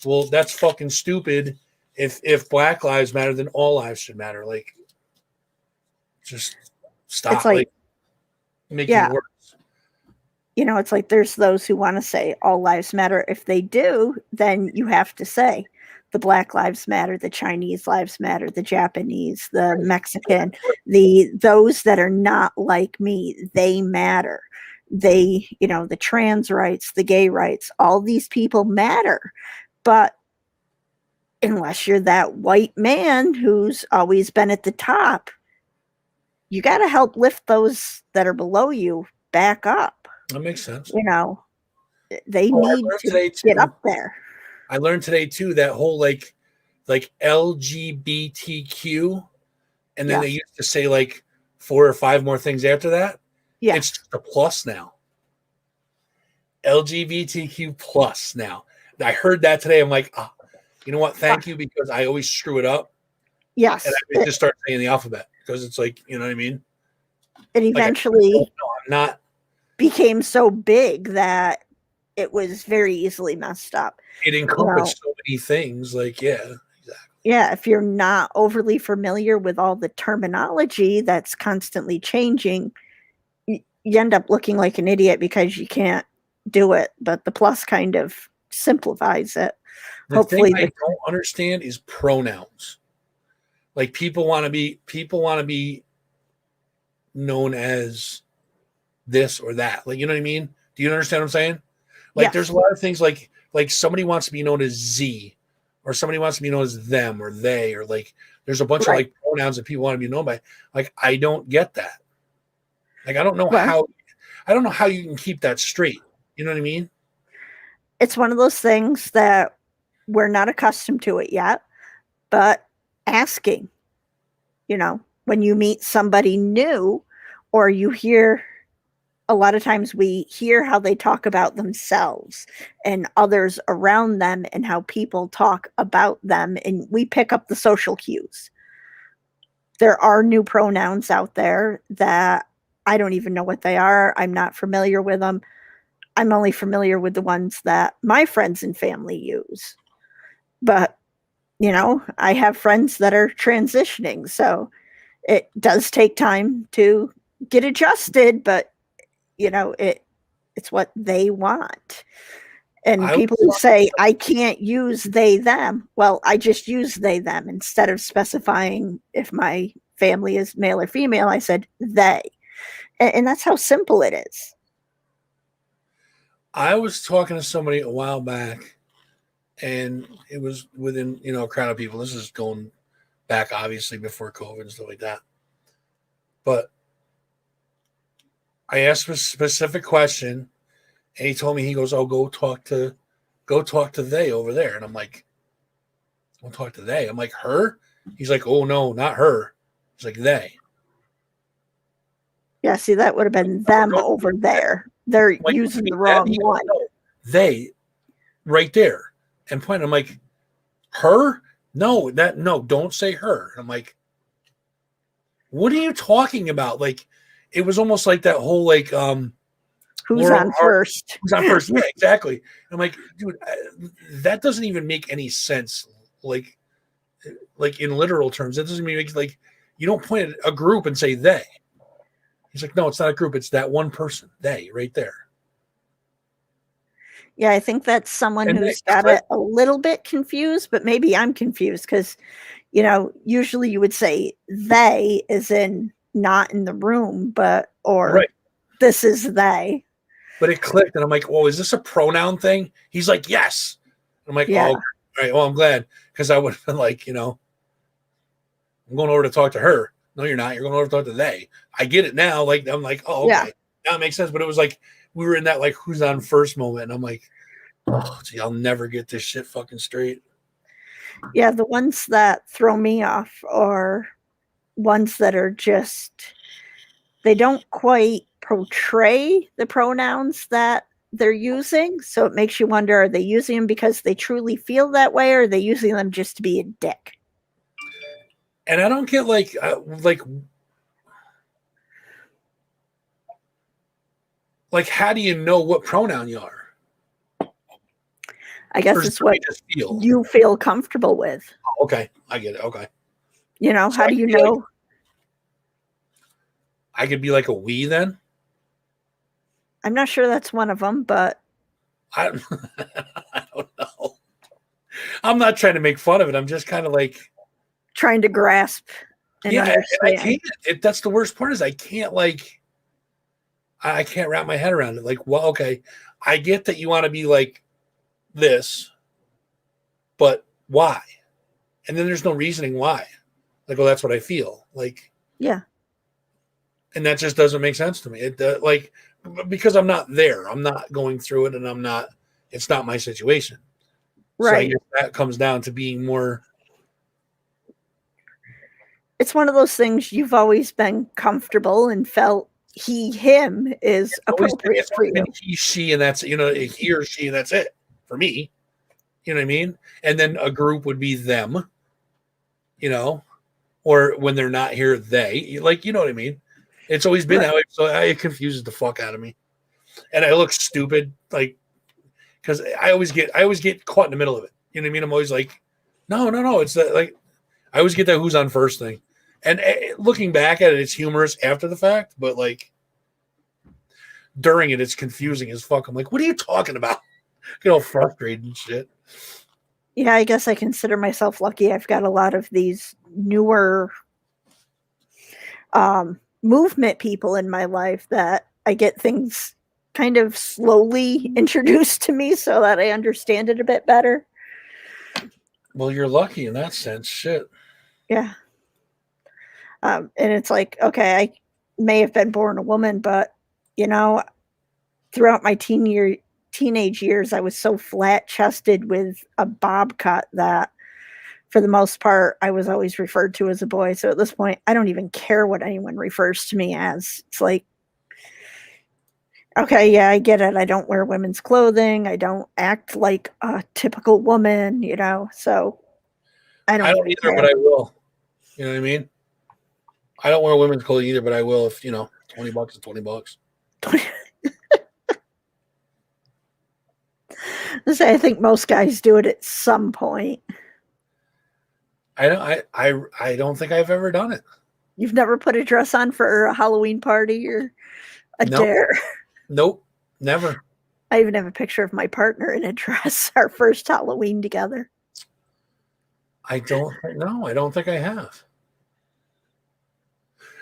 well, that's fucking stupid. If Black Lives matter, then all lives should matter. Like, just stop. Like making it worse. It's like there's those who want to say all lives matter. If they do, then you have to say the Black Lives Matter, the Chinese lives matter, the Japanese, the Mexican, those that are not like me, they matter. They, the trans rights, the gay rights, all these people matter. But unless you're that white man who's always been at the top, you got to help lift those that are below you back up. That makes sense. They need to get up there. I learned today too that whole like LGBTQ, and then they used to say like 4 or 5 more things after that. Yeah, it's just a plus now. LGBTQ plus now. I heard that today. I'm like, you know what? Thank you, because I always screw it up. Yes, and I just start saying the alphabet. because it's like, you know what I mean? It Like, eventually no, I'm not. became so big that it was very easily messed up. It encompassed so many things. Like, yeah, exactly. Yeah, if you're not overly familiar with all the terminology that's constantly changing, you end up looking like an idiot because you can't do it. But the plus kind of simplifies it. The Hopefully, thing I don't understand is pronouns. Like people want to be known as this or that. Like, you know what I mean? Do you understand what I'm saying? Like, yes. there's a lot of things like somebody wants to be known as Z, or somebody wants to be known as them or they, or like there's a bunch of like pronouns that people want to be known by. Like, I don't get that. Like, I don't know how you can keep that straight. You know what I mean? It's one of those things that we're not accustomed to it yet, but asking, when you meet somebody new or you hear, a lot of times we hear how they talk about themselves and others around them and how people talk about them, and we pick up the social cues. There are new pronouns out there that I don't even know what they are. I'm not familiar with them. I'm only familiar with the ones that my friends and family use. But, I have friends that are transitioning, so it does take time to get adjusted, but it's what they want. And people who say I can't use they them, well, I just use they them instead of specifying if my family is male or female. I said they, and that's how simple it is. I was talking to somebody a while back, and it was within a crowd of people. This is going back obviously before COVID and stuff like that, but I asked a specific question, and he told me, he goes, "Oh, go talk to they over there." And I'm like, "Go talk to they." I'm like, "Her?" He's like, "Oh no, not her." He's like, "They." Yeah, see, that would have been them over there. They're like, using the wrong one. No, they, right there, and point. I'm like, "Her? No, don't say her." I'm like, "What are you talking about?" Like, it was almost like that whole like who's on first? Who's on first? Yeah, exactly. I'm like, dude, that doesn't even make any sense. Like in literal terms, that doesn't make, like, you don't point at a group and say they. He's like, no, it's not a group. It's that one person, they, right there. Yeah, I think that's someone who's got it a little bit confused, but maybe I'm confused because, usually you would say they as in not in the room, or this is they. But it clicked, and I'm like, "Oh, is this a pronoun thing?" He's like, "Yes." I'm like, yeah. "Oh, all right. Well, I'm glad, because I would have been like, I'm going over to talk to her. No, you're not. You're going over to talk to they. I get it now. Like, I'm like, oh, okay, yeah. Now it makes sense. But it was like we were in that like who's on first moment, and I'm like, oh, gee, I'll never get this shit fucking straight. Yeah, the ones that throw me off are ones that are just, they don't quite portray the pronouns that they're using. So it makes you wonder, are they using them because they truly feel that way, or are they using them just to be a dick? And I don't get like how do you know what pronoun you are? I guess it's what you feel comfortable with. Oh, okay, I get it. Okay. So how do you know? I could be like a we then? I'm not sure that's one of them, but I don't know. I'm not trying to make fun of it. I'm just kind of like trying to grasp and understand. I can't. That's the worst part, is I can't I can't wrap my head around it. Like, well, okay, I get that you want to be like this, but why? And then there's no reasoning why. Like, well, that's what I feel. Like, yeah. And that just doesn't make sense to me. It because I'm not there. I'm not going through it, and it's not my situation. Right. So I guess that comes down to being more. It's one of those things you've always been comfortable and felt he, him is appropriate for you. He, she, and that's, he or she, and that's it for me. You know what I mean? And then a group would be them, or or when they're not here, they, like, you know what I mean? It's always been Right. that way. So it confuses the fuck out of me. And I look stupid, like, because I always get caught in the middle of it. You know what I mean? I'm always like, no. It's that, like, I always get that who's on first thing. And looking back at it, it's humorous after the fact, but like during it, it's confusing as fuck. I'm like, what are you talking about? Get all frustrated and shit. Yeah, I guess I consider myself lucky. I've got a lot of these newer movement people in my life that I get things kind of slowly introduced to me so that I understand it a bit better. Well, you're lucky in that sense. Shit. Yeah. And it's like, okay, I may have been born a woman, but you know, throughout my teenage years, I was so flat chested with a bob cut that for the most part, I was always referred to as a boy. So at this point, I don't even care what anyone refers to me as. It's like, okay, yeah, I get it. I don't wear women's clothing. I don't act like a typical woman, so I don't I don't really either, care. but I will. You know what I mean? I don't wear women's clothing either, but I will if, $20 is $20. I think most guys do it at some point. I don't think I've ever done it. You've never put a dress on for a Halloween party or a No. dare. Nope. Never. I even have a picture of my partner in a dress, our first Halloween together. I don't think I have.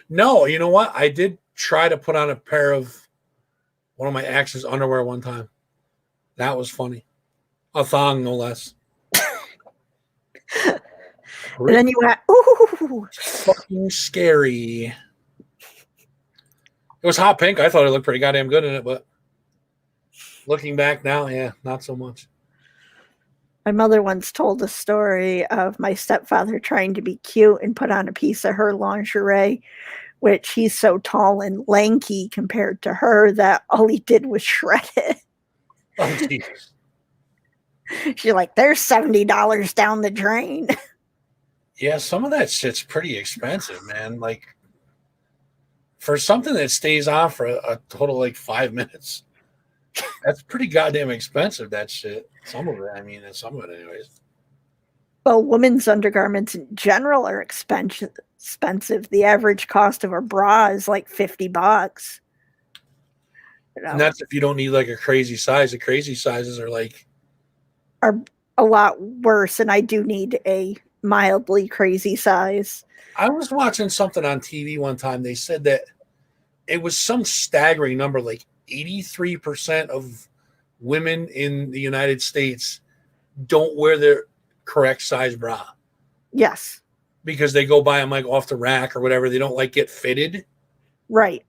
No, you know what? I did try to put on a pair of one of my ex's underwear one time. That was funny. A thong, no less. And then you went, ooh. Fucking scary. It was hot pink. I thought it looked pretty goddamn good in it, but looking back now, yeah, not so much. My mother once told a story of my stepfather trying to be cute and put on a piece of her lingerie, which he's so tall and lanky compared to her that all he did was shred it. Oh, Jesus. She's like, there's $70 down the drain. Yeah, some of that shit's pretty expensive, man. Like, for something that stays on for a total like 5 minutes, that's pretty goddamn expensive, that shit. Some of it, I mean, some of it anyways. Well, women's undergarments in general are expensive. The average cost of a bra is like $50. And that's if you don't need like a crazy size. The crazy sizes are like are a lot worse, and I do need a mildly crazy size. I was watching something on TV one time. They said that it was some staggering number, like 83% of women in the United States don't wear their correct size bra Yes. because they go buy them like off the rack or whatever. They don't like get fitted. Right.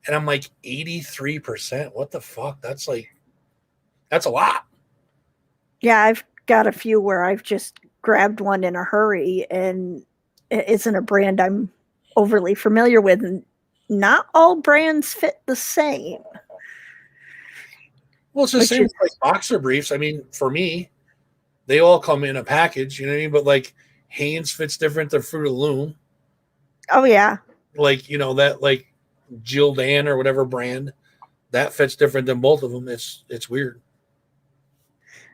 And I'm like, 83%? What the fuck? That's a lot. Yeah, I've got a few where I've just grabbed one in a hurry, and it isn't a brand I'm overly familiar with. And not all brands fit the same. Well, it's the same with like boxer briefs. I mean, for me, they all come in a package, you know what I mean? But like Hanes fits different than Fruit of the Loom. Oh, yeah. Like, that like Gildan or whatever brand, that fits different than both of them. It's weird.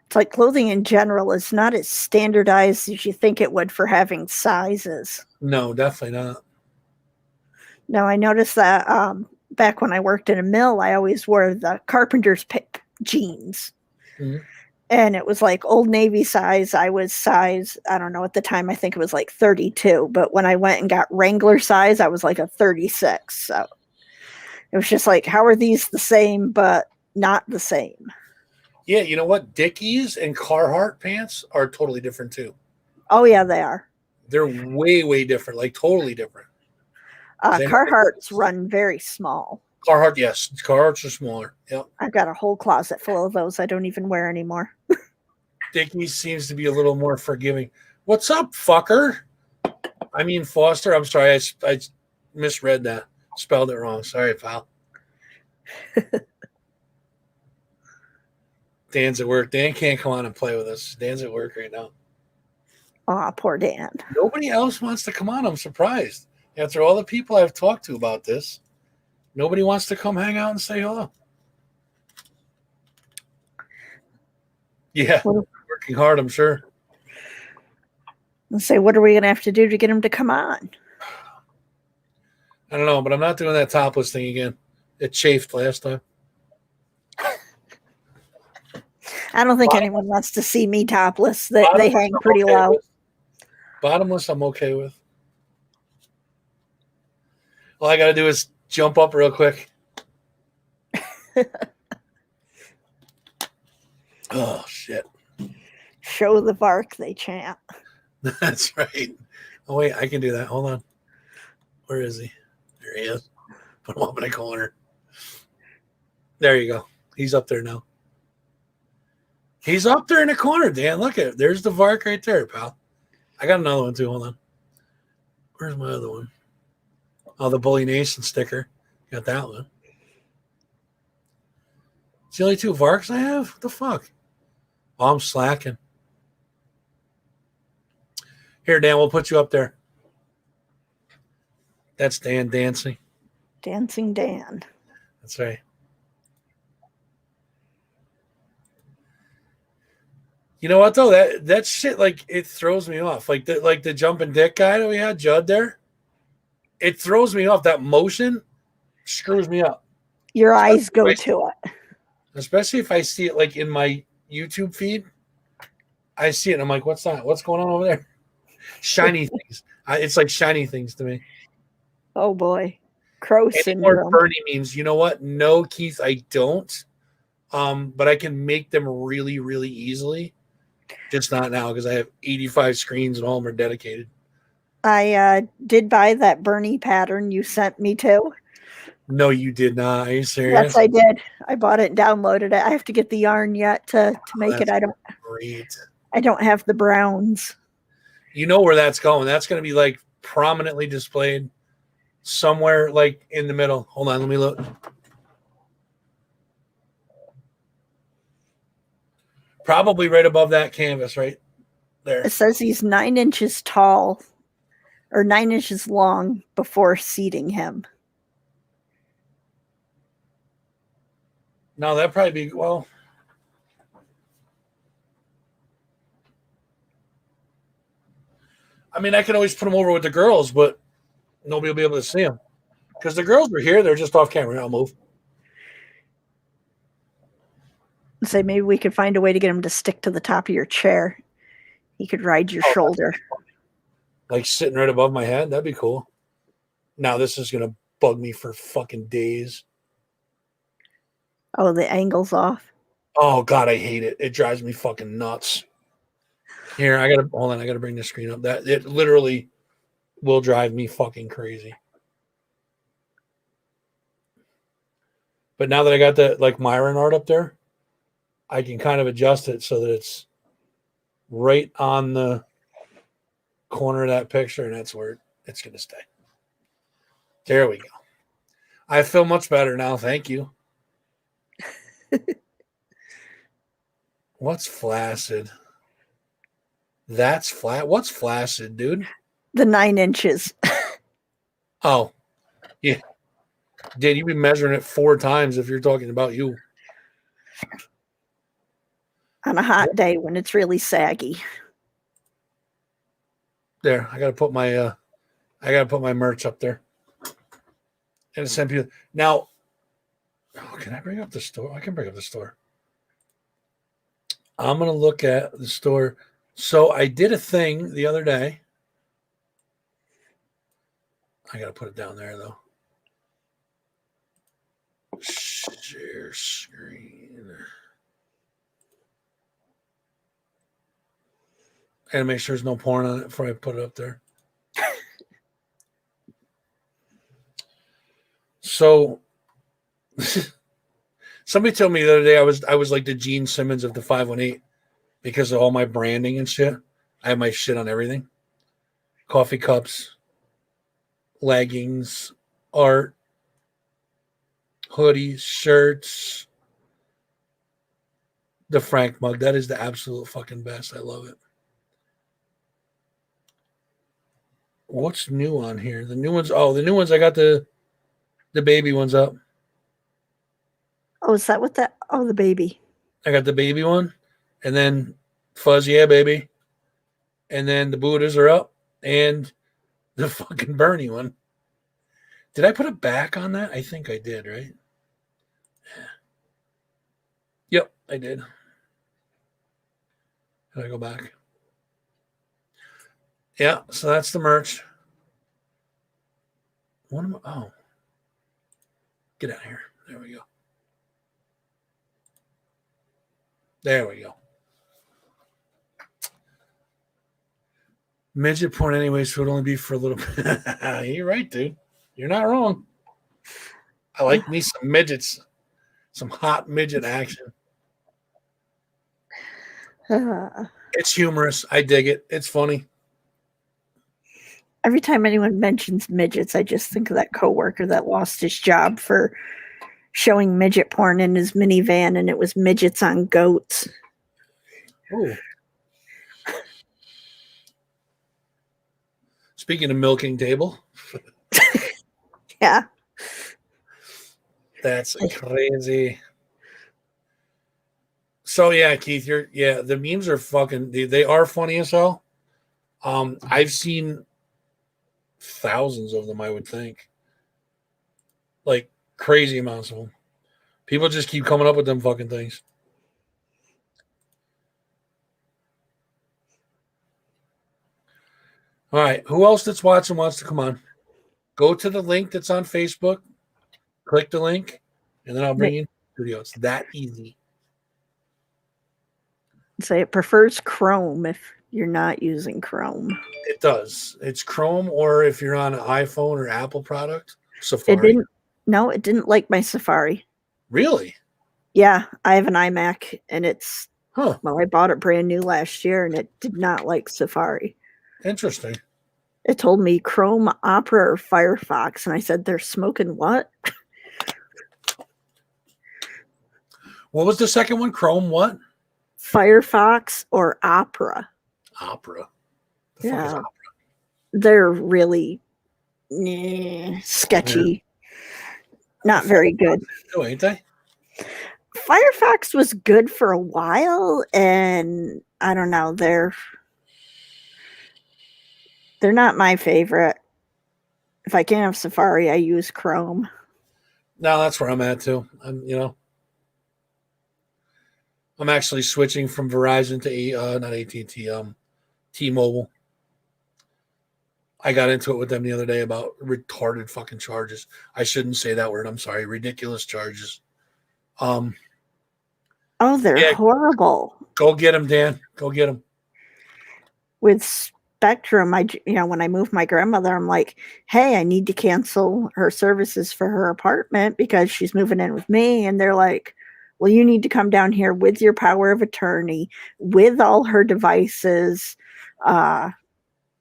It's like clothing in general is not as standardized as you think it would for having sizes. No, definitely not. No, I noticed that back when I worked in a mill, I always wore the carpenter's pick jeans. Mhm. And it was like Old Navy size. I was size, I don't know, at the time, I think it was like 32. But when I went and got Wrangler size, I was like a 36. So it was just like, how are these the same, but not the same? Yeah, you know what? Dickies and Carhartt pants are totally different too. Oh, yeah, they are. They're way, way different, like totally different. Carhartts run very small. Carhartt, yes. Carhartts are smaller. Yep. I've got a whole closet full of those I don't even wear anymore. Dickies seems to be a little more forgiving. What's up, fucker? I mean, Foster. I'm sorry. I misread that. Spelled it wrong. Sorry, pal. Dan's at work. Dan can't come on and play with us. Dan's at work right now. Aw, poor Dan. Nobody else wants to come on. I'm surprised. After all the people I've talked to about this, nobody wants to come hang out and say hello. Yeah, What, working hard, I'm sure. let's say, what are we going to have to do to get him to come on? I don't know, but I'm not doing that topless thing again. It chafed last time. I don't think anyone wants to see me topless. They Bottomless, hang I'm pretty okay low. with. Bottomless, I'm okay with. All I got to do is jump up real quick. Oh, shit. Show the Vark, they chant. That's right. Oh, wait, I can do that. Hold on. Where is he? There he is. Put him up in a corner. There you go. He's up there now. He's up there in the corner, Dan. Look at it. There's the Vark right there, pal. I got another one, too. Hold on. Where's my other one? Oh, the Bully Nation sticker. Got that one. It's the only two Varks I have? What the fuck? Oh, I'm slacking. Here, Dan, we'll put you up there. That's Dan dancing. Dancing Dan. That's right. You know what though? That shit, like, it throws me off. Like the jumping dick guy that we had, Judd there. It throws me off. That motion screws me up. Your eyes go to it. Especially if I see it like in my YouTube feed. I see it and I'm like, what's that? What's going on over there? Shiny things. It's like shiny things to me. Oh boy. Crow Any syndrome. more Bernie memes? You know what? No, Keith, I don't. But I can make them really, really easily. Just not now because I have 85 screens and all of them are dedicated. I did buy that Bernie pattern you sent me to. No, you did not. Are you serious? Yes, I did. I bought it and downloaded it. I have to get the yarn yet to make it. Great. I don't have the browns. You know where that's going. That's going to be like prominently displayed somewhere like in the middle. Hold on, let me look. Probably right above that canvas right there. It says he's 9 inches tall or 9 inches long before seating him. No, that'd probably be, well, I mean, I can always put them over with the girls, but nobody will be able to see them. Because the girls are here. They're just off camera. I'll move. Say maybe we could find a way to get him to stick to the top of your chair. He could ride your shoulder. Like sitting right above my head. That'd be cool. Now this is going to bug me for fucking days. Oh, the angle's off. Oh, God, I hate it. It drives me fucking nuts. Here, hold on. I got to bring the screen up. That it literally will drive me fucking crazy. But now that I got that like Myron art up there, I can kind of adjust it so that it's right on the corner of that picture, and that's where it's going to stay. There we go. I feel much better now. Thank you. What's flaccid? That's flat. What's flaccid, dude? The 9 inches. Oh, yeah. Did you be measuring it 4 times if you're talking about you? On a hot day when it's really saggy. There, I gotta put my merch up there. And send people now. Oh, can I bring up the store? I can bring up the store. I'm gonna look at the store. So I did a thing the other day. I gotta put it down there though. Share screen. And make sure there's no porn on it before I put it up there. So somebody told me the other day I was like the Gene Simmons of the 518 because of all my branding and shit. I have my shit on everything. Coffee cups, leggings, art, hoodies, shirts, the Frank mug. That is the absolute fucking best. I love it. What's new on here? The new ones. Oh, the new ones. I got the baby ones up. Oh, is that what that? Oh, the baby. I got the baby one, and then Fuzz Yeah Baby, and then the Buddhas are up, and the fucking Bernie one. Did I put it back on that? I think I did, right? Yep, I did. Did I go back? Yeah, so that's the merch. What am I? Oh, get out of here. There we go. There we go. Midget porn, anyways, so it would only be for a little bit. You're right, dude. You're not wrong. I like me some midgets, some hot midget action. It's humorous. I dig it. It's funny. Every time anyone mentions midgets, I just think of that coworker that lost his job for showing midget porn in his minivan, and it was midgets on goats. Ooh. Speaking of milking table, Yeah. that's crazy. So yeah, Keith, the memes are fucking they are funny as hell. I've seen thousands of them, I would think. Like crazy amounts of them. People just keep coming up with them fucking things. All right. Who else that's watching wants to come on? Go to the link that's on Facebook, click the link, and then I'll bring you in the studio. It's that easy. Say it prefers Chrome if you're not using Chrome. It does. It's Chrome, or if you're on an iPhone or Apple product, It Safari. didn't like my Safari. Really? Yeah, I have an iMac, and it's Huh. well, I bought it brand new last year, and it did not like Safari. Interesting. It told me Chrome, Opera, or Firefox, and I said, "They're smoking what?" What was the second one? Chrome what? Firefox or Opera. Opera. The fuck is Yeah, Opera? they're really sketchy. Not very good. Oh, ain't they? Firefox was good for a while, and I don't know, they're not my favorite. If I can't have Safari, I use Chrome. No, that's where I'm at too. I'm actually switching from Verizon to not AT&T, T-Mobile. I got into it with them the other day about retarded fucking charges. I shouldn't say that word. I'm sorry. Ridiculous charges. Oh, they're horrible. Go get them, Dan. Go get them. With Spectrum, when I moved my grandmother, I'm like, hey, I need to cancel her services for her apartment because she's moving in with me. And they're like, well, you need to come down here with your power of attorney, with all her devices,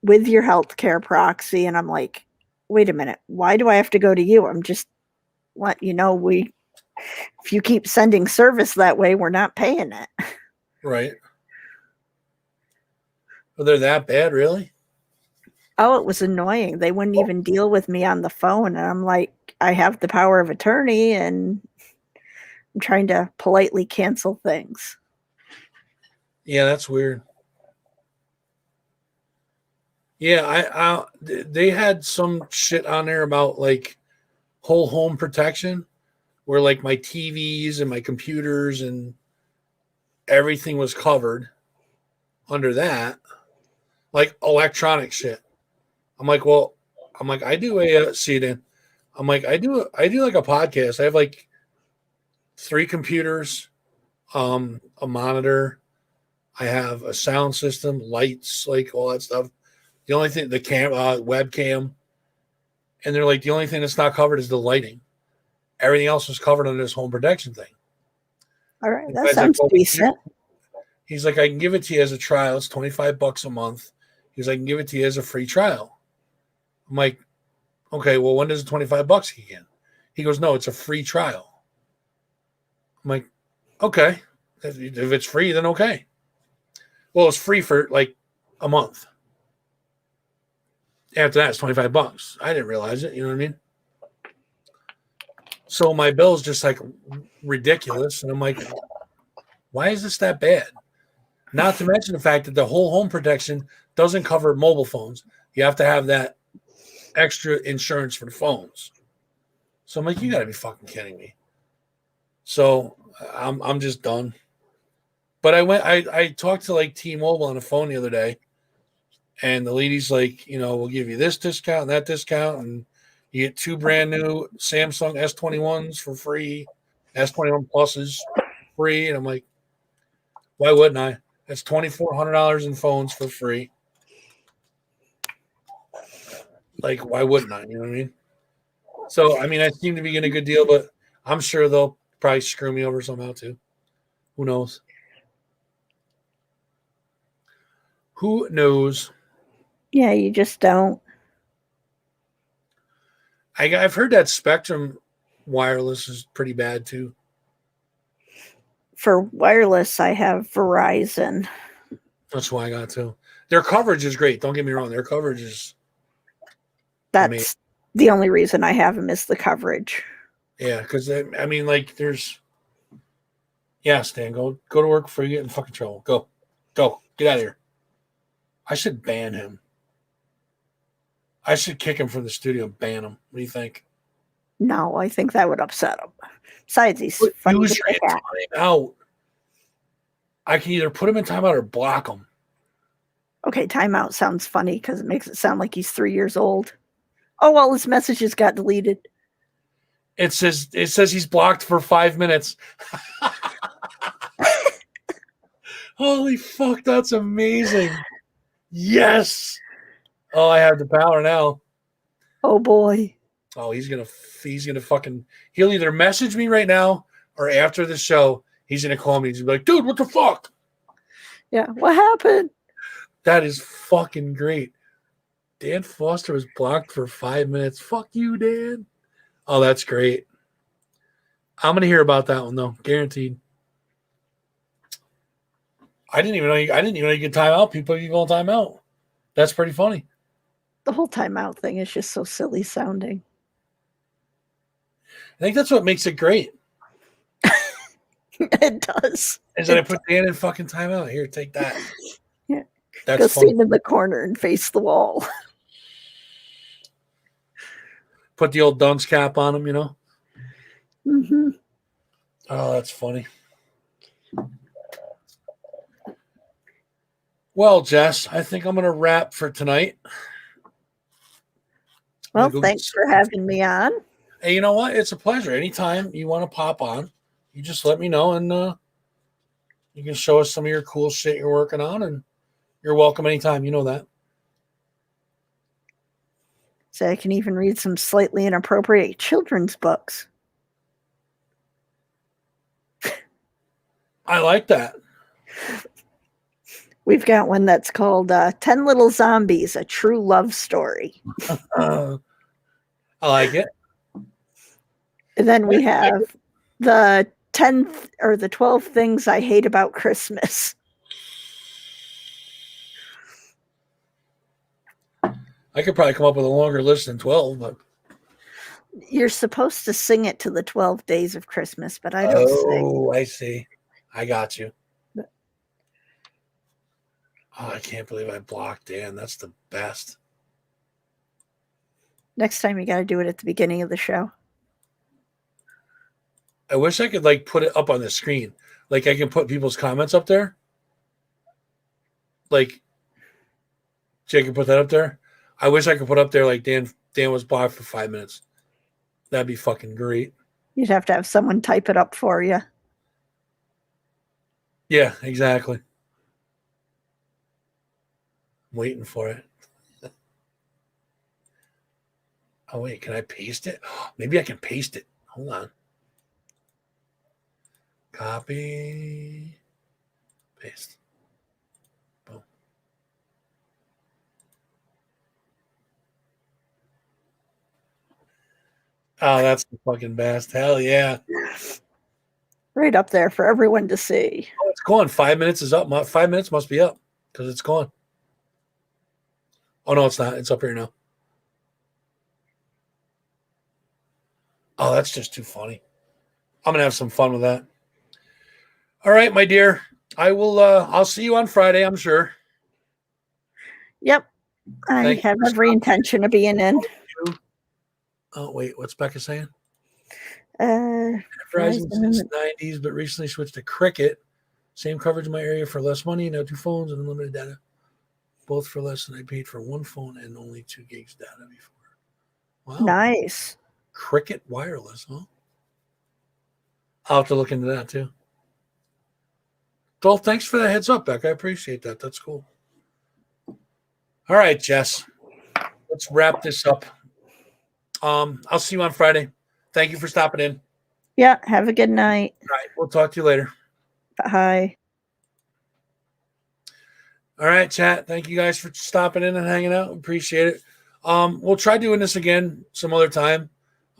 with your healthcare proxy. And I'm like, wait a minute, why do I have to go to you? I'm just let you know if you keep sending service that way, we're not paying it. Right. Oh, they're that bad, really? Oh, it was annoying. They wouldn't even deal with me on the phone. And I'm like, I have the power of attorney and I'm trying to politely cancel things. Yeah, that's weird. Yeah, they had some shit on there about like whole home protection, where like my TVs and my computers and everything was covered under that, like electronic shit. I'm like, I do a see then. I'm like, I do like a podcast. I have like 3 computers, a monitor. I have a sound system, lights, like all that stuff. The only thing, the webcam, and they're like, the only thing that's not covered is the lighting. Everything else was covered under this home protection thing. All right, that sounds decent. He's like, I can give it to you as a trial. It's $25 a month. He's like, I can give it to you as a free trial. I'm like, okay, well, when does the $25 kick in? He goes, no, it's a free trial. I'm like, okay, if it's free, then okay. Well, it's free for like a month. After that, it's $25. I didn't realize it. You know what I mean? So my bill is just like ridiculous. And I'm like, why is this that bad? Not to mention the fact that the whole home protection doesn't cover mobile phones. You have to have that extra insurance for the phones. So I'm like, you got to be fucking kidding me. So I'm just done. But I talked to like T-Mobile on the phone the other day, and the lady's like, we'll give you this discount and that discount, and you get 2 brand new Samsung S21s for free, S21 Pluses free. And I'm like, why wouldn't I? That's $2,400 in phones for free. Like, why wouldn't I? You know what I mean? So, I mean, I seem to be getting a good deal, but I'm sure they'll probably screw me over somehow too. Who knows? Who knows? Yeah, you just don't. I've heard that Spectrum wireless is pretty bad too. For wireless, I have Verizon. That's why I got to. Their coverage is great. Don't get me wrong. Their coverage is That's the only reason I have them is the coverage. yeah, because I mean, like, there's Stan, go to work before you get in fucking trouble. Go, get out of here. I should ban him. I should kick him from the studio and ban him. What do you think? No, I think that would upset him. Besides, he's funny Use to your pick at. timeout. I can either put him in timeout or block him. Okay, timeout sounds funny because it makes it sound like he's 3 years old. Oh, well, his messages got deleted. It says he's blocked for 5 minutes. Holy fuck, that's amazing. Yes. Oh, I have the power now. Oh, boy. Oh, he's gonna fucking. He'll either message me right now or after the show. He's gonna call me. He's gonna be like, "Dude, what the fuck?" Yeah, what happened? That is fucking great. Dan Foster was blocked for 5 minutes. Fuck you, Dan. Oh, that's great. I'm gonna hear about that one though, guaranteed. I didn't even know you could time out people on timeout. That's pretty funny. The whole timeout thing is just so silly sounding. I think that's what makes it great. It does. Is that I put Dan in fucking timeout. Here, take that. Yeah. That's Go funny. stand in the corner and face the wall. Put the old dunce cap on him, Mm-hmm. Oh, that's funny. Well, Jess, I think I'm going to wrap for tonight. Well, thanks for having me on. Hey, you know what? It's a pleasure. Anytime you want to pop on, you just let me know, and you can show us some of your cool shit you're working on, and you're welcome anytime. You know that. So I can even read some slightly inappropriate children's books. I like that. We've got one that's called 10 Little Zombies, A True Love Story. I like it. And then we have the 10th or the 12 Things I Hate About Christmas. I could probably come up with a longer list than 12, but You're supposed to sing it to the 12 days of Christmas, but I don't sing. Oh, I see. I got you. Oh, I can't believe I blocked Dan. That's the best. Next time you got to do it at the beginning of the show. I wish I could like put it up on the screen. Like I can put people's comments up there. Like Jake can put that up there. I wish I could put up there like Dan was blocked for 5 minutes. That'd be fucking great. You'd have to have someone type it up for you. Yeah, exactly. I'm waiting for it. Oh wait, can I paste it? Maybe I can paste it. Hold on. Copy. Paste. Boom. Oh, that's the fucking best. Hell yeah. Right up there for everyone to see. Oh, it's gone. 5 minutes is up. 5 minutes must be up because it's gone. Oh, no, it's not. It's up here now. Oh, that's just too funny. I'm gonna have some fun with that. All right, my dear. I will. I'll see you on Friday. I'm sure. Yep. I Thank you have for every intention of being in. Oh wait, what's Becca saying? Uh, Verizon since Verizon. the 90s, but recently switched to Cricket. Same coverage in my area for less money. Now 2 phones and unlimited data. Both for less than I paid for 1 phone and only 2 gigs data before. Wow. Nice. Cricket Wireless, huh? I'll have to look into that too. Well, thanks for the heads up, Beck. I appreciate that. That's cool. All right, Jess. Let's wrap this up. I'll see you on Friday. Thank you for stopping in. Yeah. Have a good night. All right, we'll talk to you later. Bye. All right, chat. Thank you guys for stopping in and hanging out. Appreciate it. We'll try doing this again some other time.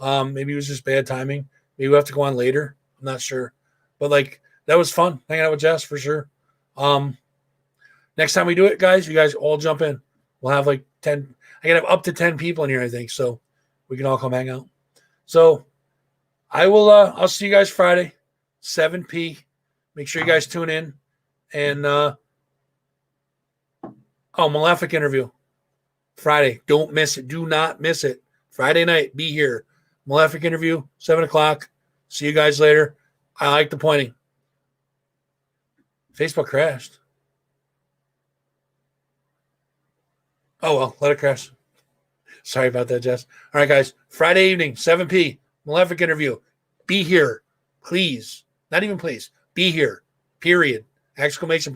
Maybe it was just bad timing. Maybe we'll have to go on later. I'm not sure. But like that was fun hanging out with Jess for sure. Next time we do it, guys, you guys all jump in. We'll have like 10. I can have up to 10 people in here, I think. So we can all come hang out. So I will I'll see you guys Friday, 7 p. Make sure you guys tune in. And Malefic interview. Friday. Don't miss it. Do not miss it. Friday night. Be here. Malefic interview, 7 o'clock. See you guys later. I like the pointing. Facebook crashed. Oh, well, let it crash. Sorry about that, Jess. All right, guys. Friday evening, 7 p. Malefic interview. Be here. Please. Not even please. Be here. Period. Exclamation point.